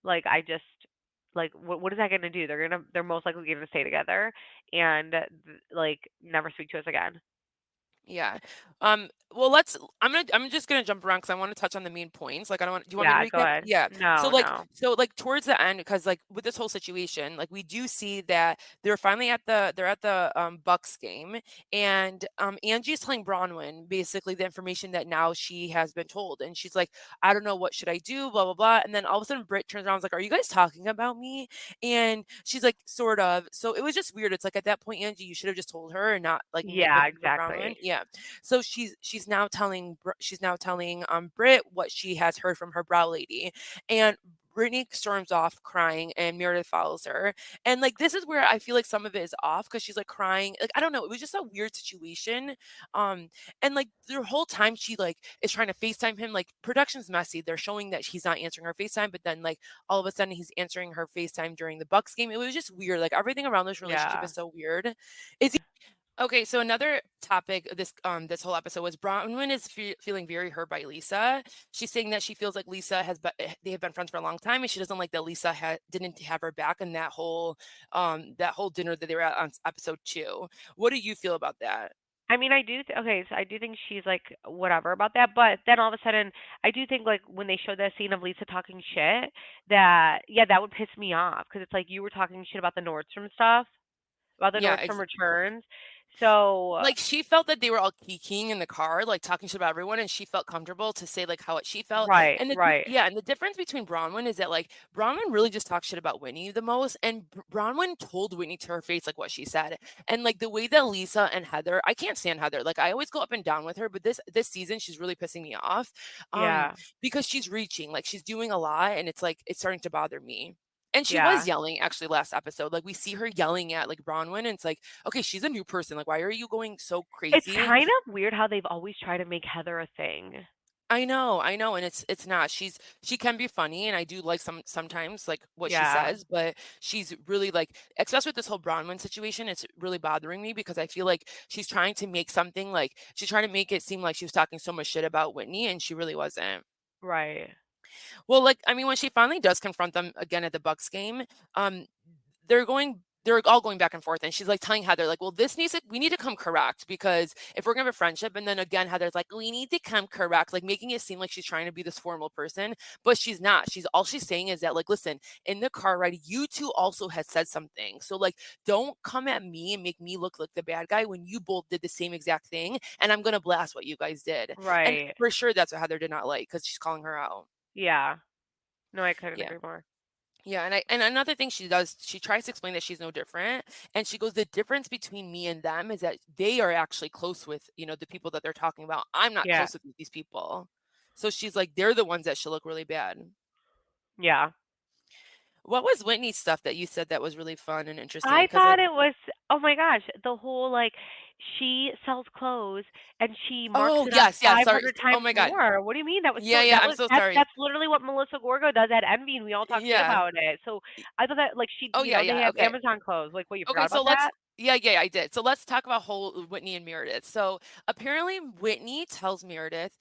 like I just like what is that going to do? They're most likely going to stay together and like never speak to us again. Yeah. Well, I'm just gonna jump around because I want to touch on the main points. Like, I don't want. Do you want me to Yeah, go recap? ahead. Yeah. So No, like, no. so like towards the end, because like with this whole situation, like we do see that they're finally at the Bucks game, and Angie's telling Bronwyn basically the information that now she has been told, and she's like, I don't know what should I do, blah blah blah, and then all of a sudden Britt turns around and is like, Are you guys talking about me? And she's like, sort of. So it was just weird. It's like at that point, Angie, you should have just told her and not like made the Yeah, thing for Bronwyn. exactly. Yeah. So she's now telling Britt what she has heard from her brow lady, and Brittany storms off crying, and Meredith follows her. And like this is where I feel like some of it is off because she's like crying. Like I don't know, it was just a weird situation. Um, and like the whole time she like is trying to FaceTime him. Like production's messy. They're showing that he's not answering her FaceTime, but then like all of a sudden he's answering her FaceTime during the Bucks game. It was just weird. Like everything around this relationship Yeah. is so weird. Is Okay, so another topic of this whole episode was Bronwyn is feeling very hurt by Lisa. She's saying that she feels like they have been friends for a long time, and she doesn't like that Lisa didn't have her back in that whole dinner that they were at on episode 2. What do you feel about that? I mean, okay, so I do think she's like whatever about that, but then all of a sudden, I do think like when they show that scene of Lisa talking shit, that yeah, that would piss me off because it's like you were talking shit about the Nordstrom stuff, about the Yeah, Nordstrom returns. So like she felt that they were all geeking in the car, like talking shit about everyone, and she felt comfortable to say like how it she felt. right, And right, and the difference between Bronwyn is that like Bronwyn really just talks shit about Whitney the most, and Bronwyn told Whitney to her face like what she said. And like the way that Lisa and Heather, I can't stand Heather. Like I always go up and down with her, but this season she's really pissing me off, yeah, because she's reaching, like she's doing a lot, and it's like it's starting to bother me. And she was yeah. yelling actually last episode. Like we see her yelling at like Bronwyn, and it's like, okay, she's a new person. Like, why are you going so It's crazy? kind of weird how they've always tried to make Heather a thing. I know, and it's not. She can be funny, and I do like sometimes like what she Yeah, says, but she's really like, especially with this whole Bronwyn situation, it's really bothering me because I feel like she's trying to make something like she's trying to make it seem like she was talking so much shit about Whitney, and she really wasn't. right, Well, like, I mean, when she finally does confront them again at the Bucks game, um, they're all going back and forth, and she's like telling Heather, like, well, we need to come correct because if we're gonna have a friendship, and then again, Heather's like, we need to come correct, like making it seem like she's trying to be this formal person, but she's not. She's saying is that, like, listen, in the car ride, you two also had said something. So like, don't come at me and make me look like the bad guy when you both did the same exact thing, and I'm gonna blast what you guys did. And right. for sure that's what Heather did not like because she's calling her out. Yeah. No, I couldn't Yeah. agree more. Yeah, and another thing she does, she tries to explain that she's no different, and she goes, the difference between me and them is that they are actually close with, the people that they're talking about. I'm not Yeah, close with these people. So she's like, they're the ones that should look really bad. yeah. What was Whitney's stuff that you said that was really fun and interesting? I Because thought it was oh my gosh, the whole like she sells clothes and she marks oh it up yes, yes, sorry. 500 Oh times my God. more. What do you mean? That was Yeah, so yeah, that I'm was so sorry. that's literally what Melissa Gorgo does at Envy and we all talk shit Yeah. about it. So I thought that like Oh yeah, they yeah. have Okay. Amazon clothes. Like what, you Okay, forgot so about that? yeah, I did. So let's talk about whole Whitney and Meredith. So apparently Whitney tells Meredith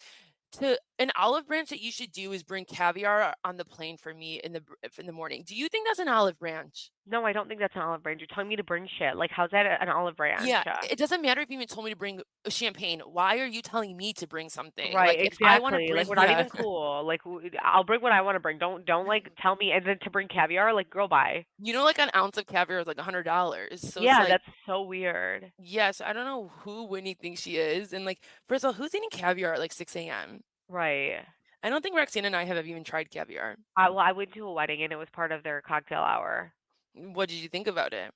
to an olive branch that you should do is bring caviar on the plane for me in the morning. Do you think that's an olive branch? No, I don't think that's an olive branch. You're telling me to bring shit. Like how's that an olive branch? Yeah, it doesn't matter if you even told me to bring champagne. Why are you telling me to bring something? Right, Like if I want to exactly. bring Like we're not yeah. even cool. Like I'll bring what I want to bring. Don't like tell me and then to bring caviar. Like girl, bye. Like an ounce of caviar is like $100. So it's Yeah, like that's so weird. yes, I don't know who Whitney thinks she is. And like first of all, who's eating caviar at like 6 a.m.? Right. I don't think Roxanne and I have even tried caviar. I went to a wedding and it was part of their cocktail hour. What did you think about it?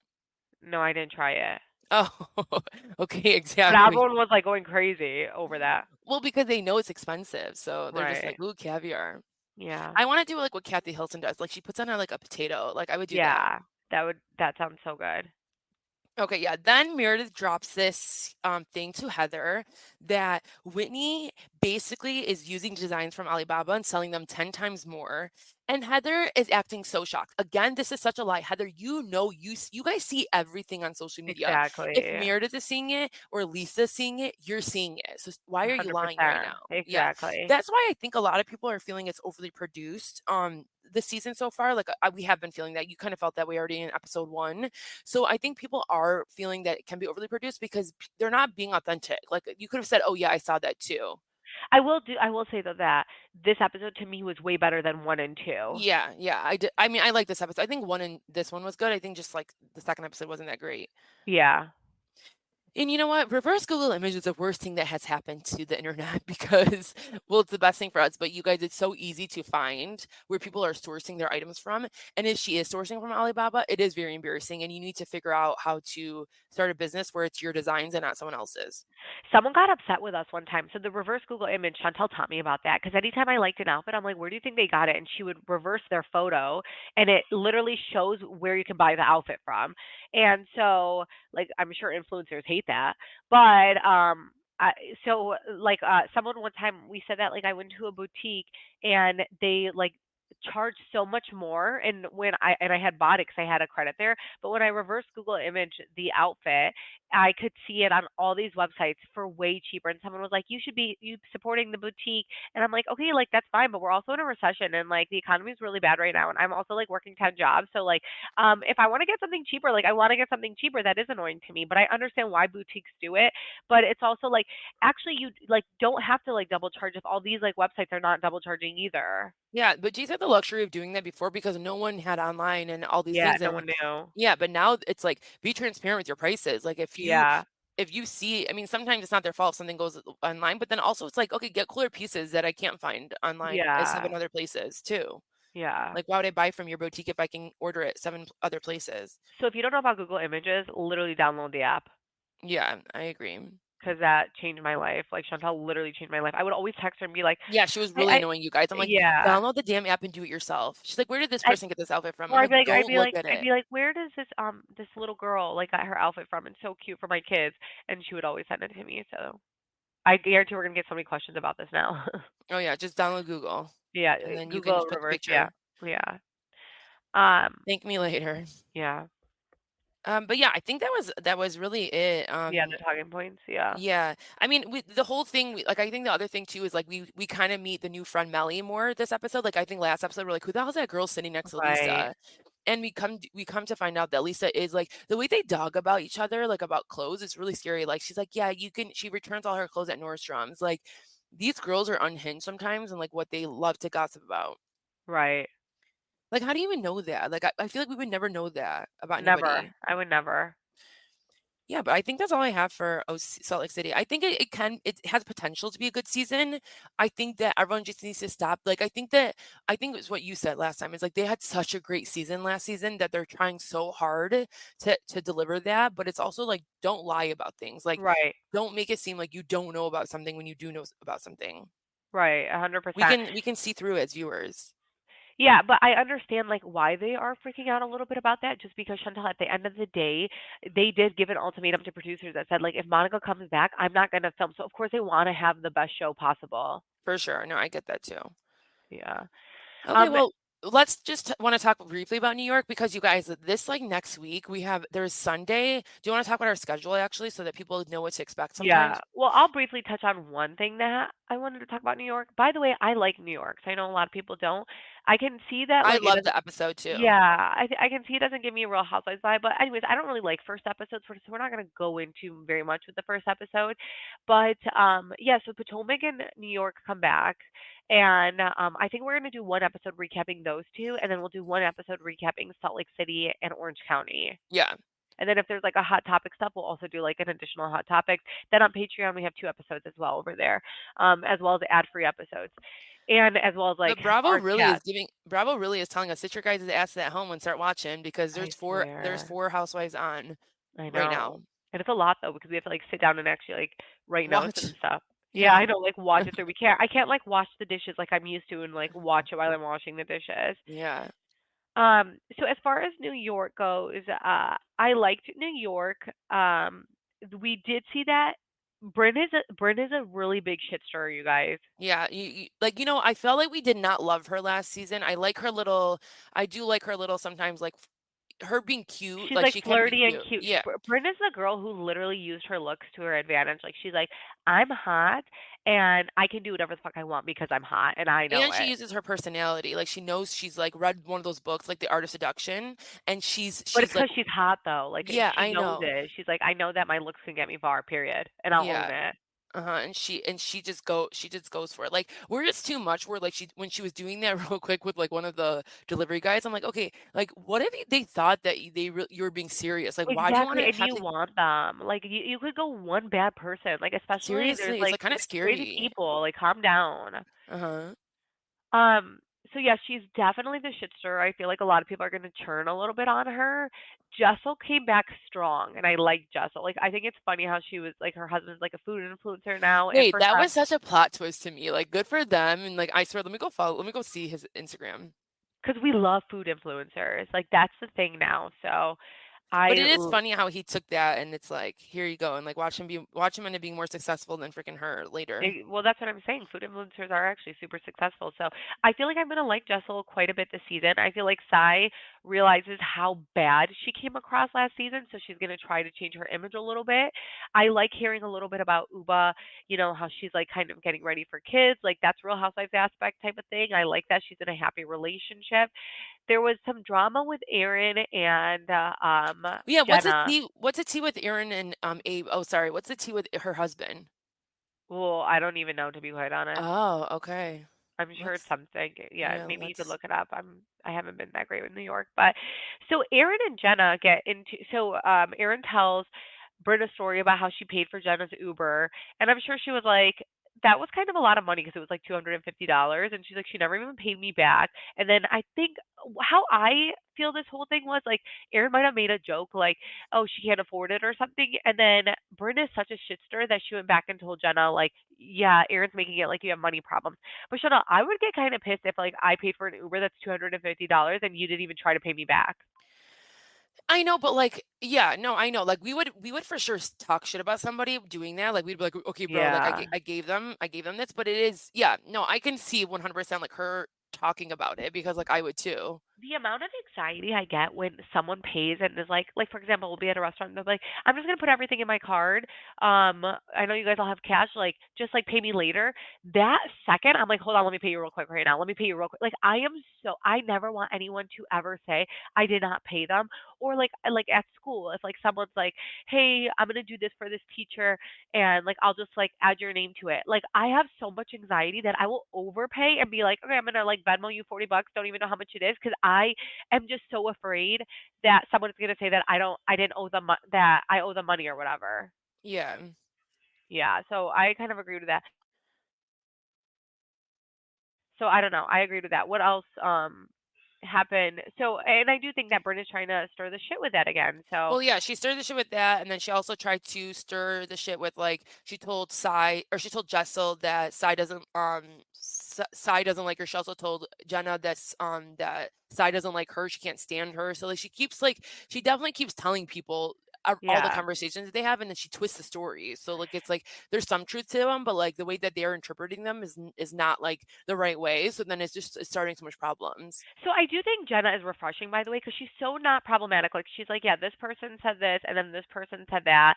No, I didn't try it. Oh, okay, But exactly. everyone was like going crazy over that. Well, because they know it's expensive, so they're just Right. like, "Ooh, caviar." Yeah. I wanna do like what Kathy Hilton does, like, she puts on, like, a potato, like, I would do that. Yeah. That sounds so good. Okay, yeah. Then Meredith drops this thing to Heather that Whitney basically is using designs from Alibaba and selling them 10 times more. And Heather is acting so shocked. Again, this is such a lie. Heather, you guys see everything on social media. If Exactly. Meredith is seeing it or Lisa's seeing it, you're seeing it. So why are you lying right 100%. now? Yeah. Exactly. That's why I think a lot of people are feeling it's overly produced. This season so far, like we have been feeling that. You kind of felt that way already in episode 1. So I think people are feeling that it can be overly produced because they're not being authentic. Like you could have said, "Oh yeah, I saw that too." I will say though that this episode to me was way better than 1 and 2. Yeah, yeah, I did. I mean, I like this episode. I think one and this one was good. I think just like the second episode wasn't that great. Yeah. And you know what? Reverse Google image is the worst thing that has happened to the internet because, well, it's the best thing for us, but you guys, it's so easy to find where people are sourcing their items from. And if she is sourcing from Alibaba, it is very embarrassing. And you need to figure out how to start a business where it's your designs and not someone else's. Someone got upset with us one time. So the reverse Google image, Chantel taught me about that because anytime I liked an outfit, I'm like, where do you think they got it? And she would reverse their photo and it literally shows where you can buy the outfit from. And so, like, I'm sure influencers hate that. But, I, so like someone one time we said that like I went to a boutique and they like charge so much more. And I had bought it because I had a credit there, but when I reverse Google image the outfit, I could see it on all these websites for way cheaper. And someone was like, "You should be you supporting the boutique." And I'm like, "Okay, like that's fine, but we're also in a recession and like the economy is really bad right now, and I'm also like working 10 jobs. So like, if I want to get something cheaper, like I want to get something cheaper. That is annoying to me, but I understand why boutiques do it. But it's also like actually you like don't have to like double charge if all these like websites are not double charging either. Yeah, but G's had the luxury of doing that before because no one had online and all these Yeah, things, no and one knew. yeah, but now it's like be transparent with your prices. Like Yeah, if you see, I mean, sometimes it's not their fault if something goes online, but then also it's like, okay, get cooler pieces that I can't find online at yeah, 7 other places too. yeah. Like, why would I buy from your boutique if I can order it 7 other places? So if you don't know about Google Images, literally download the app Yeah, I agree. because that changed my life. Like Chantal literally changed my life. I would always text her and be like, Yeah, she was really I annoying you guys. I'm like, yeah. download the damn app and do it yourself. She's like, where did this I, person get this outfit from? or I'm I'd like, be like, don't look at I'd it. be like, where does this little girl like got her outfit from? It's so cute for my kids, and she would always send it to me. So I guarantee we're gonna get so many questions about this now. Oh yeah, just download Google Yeah, and then you can Google just put the reverse. Yeah, picture. yeah. Um, Thank me later. yeah, But yeah, I think that was really it. yeah. The talking points. Yeah, Yeah. I mean, the whole thing, like, I think the other thing too is like we kind of meet the new friend Melly more this episode. Like, I think last episode we're like, who the hell's that girl sitting next to right, Lisa? And we come to find out that Lisa is like the way they dog about each other, like about clothes, is really scary. Like, she's like, yeah, you can. She returns all her clothes at Nordstrom's. Like, these girls are unhinged sometimes, and like what they love to gossip about. right. Like, how do you even know that? Like, I feel like we would never know that about Never. anybody. I would never. Yeah, but I think that's all I have for Salt Lake City. I think it has potential to be a good season. I think that everyone just needs to stop. Like, I think it was what you said last time. It's like they had such a great season last season that they're trying so hard to deliver that. But it's also like, don't lie about things. Like, Right, don't make it seem like you don't know about something when you do know about something. right. 100%. We can see through it as viewers. Yeah, but I understand like why they are freaking out a little bit about that. Just because Chantal, at the end of the day, they did give an ultimatum to producers that said like, if Monica comes back, I'm not going to film. So of course they want to have the best show possible. For sure. No, I get that too. Yeah. Okay, Um. well, let's just want to talk briefly about New York because you guys, this like next week there's Sunday. Do you want to talk about our schedule actually so that people know what to expect Yeah. sometimes? Well, I'll briefly touch on one thing that I wanted to talk about New York. By the way, I like New York. So I know a lot of people don't. I can see that I like it love doesn't. the episode too. Yeah, I can see it doesn't give me a Real Housewives vibe, but anyways, I don't really like first episodes, so we're not gonna go into very much with the first episode. But yeah, so Potomac and New York come back, and I think we're gonna do one episode recapping those two, and then we'll do one episode recapping Salt Lake City and Orange County. Yeah. And then if there's like a hot topic stuff, we'll also do like an additional hot topic. Then on Patreon we have two episodes as well over there, as well as ad-free episodes, and as well as like But Bravo our really is chat. giving Bravo really is telling us sit your guys' asses at home and start watching because I there's swear. 4 housewives on I right know. now. And it's a lot though because we have to like sit down and actually like write notes Watch. and stuff. Yeah, Yeah. I know, like watch it through. I can't like wash the dishes like I'm used to and like watch it while I'm washing the dishes. Yeah. So as far as New York goes, I liked New York. We did see that Bryn is a really big shit stirrer, you guys. Yeah, like I felt like we did not love her last season. I do like her little sometimes like her being cute, She's like like she can be flirty and cute. cute. Yeah. Bryn is the girl who literally used her looks to her advantage. Like she's like, I'm hot and I can do whatever the fuck I want because I'm hot and I know And she it. uses her personality. Like she knows she's like read one of those books, like The Art of Seduction, and But it's she's like, because she's hot though. Like yeah, she I knows know. it. She's like, I know that my looks can get me far. Period, and I'll own Yeah. it. Uh-huh. And she just goes for it. Like we're just too much where like she when she was doing that real quick with like one of the delivery guys, I'm like, okay, like what if they thought that you were being serious? Like why do you want Exactly, to and have you to want them. Like you could go one bad person. Like especially seriously? It's like kind of there's crazy scary. people. Like calm down. Uh-huh. So yeah, she's definitely the shit stirrer. I feel like a lot of people are gonna turn a little bit on her. Jessel came back strong, and I like Jessel. Like I think it's funny how she was like her husband's like a food influencer now, and Wait, for that some, was such a plot twist to me. Like good for them. And like I swear, let me go see his Instagram. because we love food influencers. Like that's the thing now. So But I it is funny how he took that and it's like, here you go, and like watch him end up being more successful than freaking her later. Well, that's what I'm saying. Food influencers are actually super successful. So I feel like I'm going to like Jessel quite a bit this season. I feel like Sai realizes how bad she came across last season, so she's going to try to change her image a little bit. I like hearing a little bit about Uba, how she's like kind of getting ready for kids. Like that's Real Housewives aspect type of thing. I like that she's in a happy relationship. There was some drama with Aaron and Yeah, Jenna. what's the tea with Aaron and Abe? Oh, sorry. What's the tea with her husband? Well, I don't even know to be quite honest. Oh, okay. I'm sure it's Let's something. Yeah, yeah, maybe you could let's look it up. I haven't been that great with New York, but so Erin and Jenna get into Erin tells Britta's story about how she paid for Jenna's Uber, and I'm sure she was like, that was kind of a lot of money because it was like $250, and she's like, she never even paid me back. And then I think how I feel this whole thing was like Erin might have made a joke like, oh, she can't afford it or something, and then Brynn is such a shitster that she went back and told Jenna like, yeah, Erin's making it like you have money problems. But Chanel, I would get kind of pissed if like I paid for an Uber that's $250 and you didn't even try to pay me back. I know, but like, yeah, no, I know. Like we would for sure talk shit about somebody doing that. Like we'd be like, okay, bro, like Yeah. I gave them this, but it is, yeah, no, I can see 100% like her talking about it because like I would too. The amount of anxiety I get when someone pays and is like for example, we'll be at a restaurant and they're like, I'm just gonna put everything in my card. I know you guys all have cash, like just like pay me later. That second, I'm like, hold on, let me pay you real quick right now. Let me pay you real quick. Like I never want anyone to ever say I did not pay them. Or like at school, if like someone's like, hey, I'm gonna do this for this teacher and like I'll just like add your name to it. Like I have so much anxiety that I will overpay and be like, okay, I'm gonna like Venmo you $40, don't even know how much it is, because I am just so afraid that someone's gonna say that I didn't owe them that I owe them money or whatever. Yeah. Yeah, so I kind of agree with that. So I don't know. I agree with that. What else happened? So and I do think that Brenda's trying to stir the shit with that again. So Well, yeah, she stirred the shit with that, and then she also tried to stir the shit with like she told Jessel that Sai doesn't like her. She also told Jenna that Sai doesn't like her. She can't stand her. So like she definitely keeps telling people all the yeah. conversations that they have, and then she twists the story. So like it's like there's some truth to them, but like the way that they're interpreting them is not like the right way. So then it's starting so much problems. So I do think Jenna is refreshing, by the way, because she's so not problematic. Like she's like, yeah, this person said this, and then this person said that.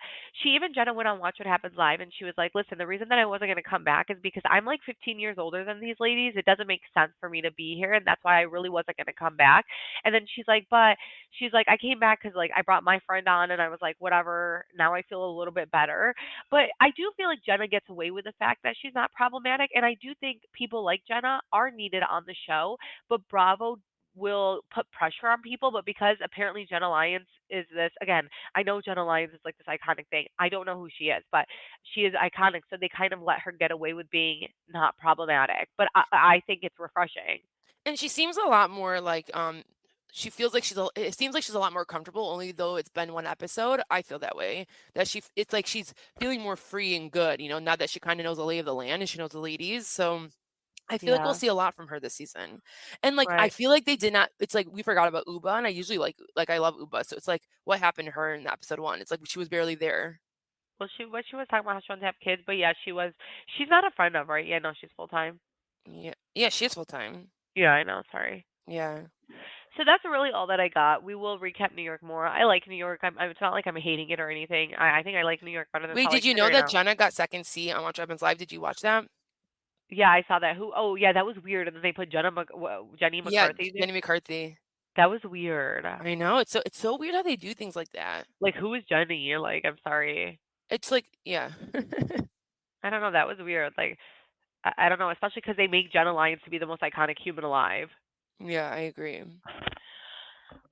Jenna went on Watch What Happens Live, and she was like, listen, the reason that I wasn't going to come back is because I'm like 15 years older than these ladies. It doesn't make sense for me to be here, and that's why I really wasn't going to come back. And then she's like, I came back because like I brought my friend on, and I was like, whatever. Now I feel a little bit better. But I do feel like Jenna gets away with the fact that she's not problematic, and I do think people like Jenna are needed on the show, but Bravo will put pressure on people. But because apparently Jenna Lyons is this again, I know Jenna Lyons is like this iconic thing. I don't know who she is, but she is iconic. So they kind of let her get away with being not problematic. But I think it's refreshing. And she seems a lot more like she feels like it seems like she's a lot more comfortable, only though it's been one episode. I feel that way. That it's like she's feeling more free and good, now that she kind of knows the lay of the land and she knows the ladies. So I feel like we'll Yeah. see a lot from her this season. And like I Right. feel like they did not it's like we forgot about Uba, and I usually like I love Uba. So it's like what happened to her in episode 1? It's like she was barely there. Well, she was talking about how she wants to have kids, but yeah, she's not a friend of, right? Yeah, no, she's full time. Yeah. Yeah, she is full time. Yeah, I know. Sorry. Yeah. So that's really all that I got. We will recap New York more. I like New York. It's not like I'm hating it or anything. I think I like New York better than Wait, Salt did Lake you City know right that now. Jenna got second seat on Watch What Happens Live? Did you watch that? Yeah, I saw that. Who? Oh, yeah, that was weird. And then they put Jenny Yeah, McCarthy there. Jenny McCarthy. That was weird. I know. It's so weird how they do things like that. Like, who is Jenny? Like, I'm sorry. It's like, yeah. I don't know. That was weird. Like, I don't know, especially because they make Jenna Lyons to be the most iconic human alive. Yeah, I agree.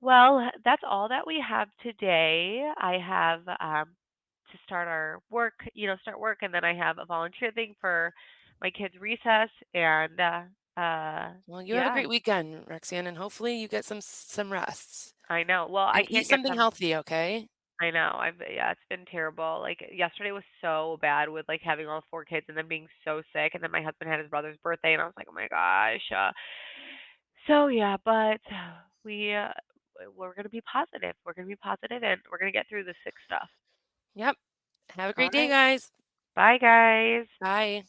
Well, that's all that we have today. I have to start our work, start work, and then I have a volunteer thing for my kids' recess, and Well, you have a yeah, great weekend, Roxanne, and hopefully you get some rest. I know. Well, I And eat can't get something them. healthy, okay? I know. Yeah, it's been terrible. Like yesterday was so bad with like having all 4 kids and then being so sick, and then my husband had his brother's birthday, and I was like, oh my gosh. So yeah, but we we're going to be positive. We're going to be positive, and we're going to get through this sick stuff. Yep. Have a All great day, right. guys. Bye, guys. Bye.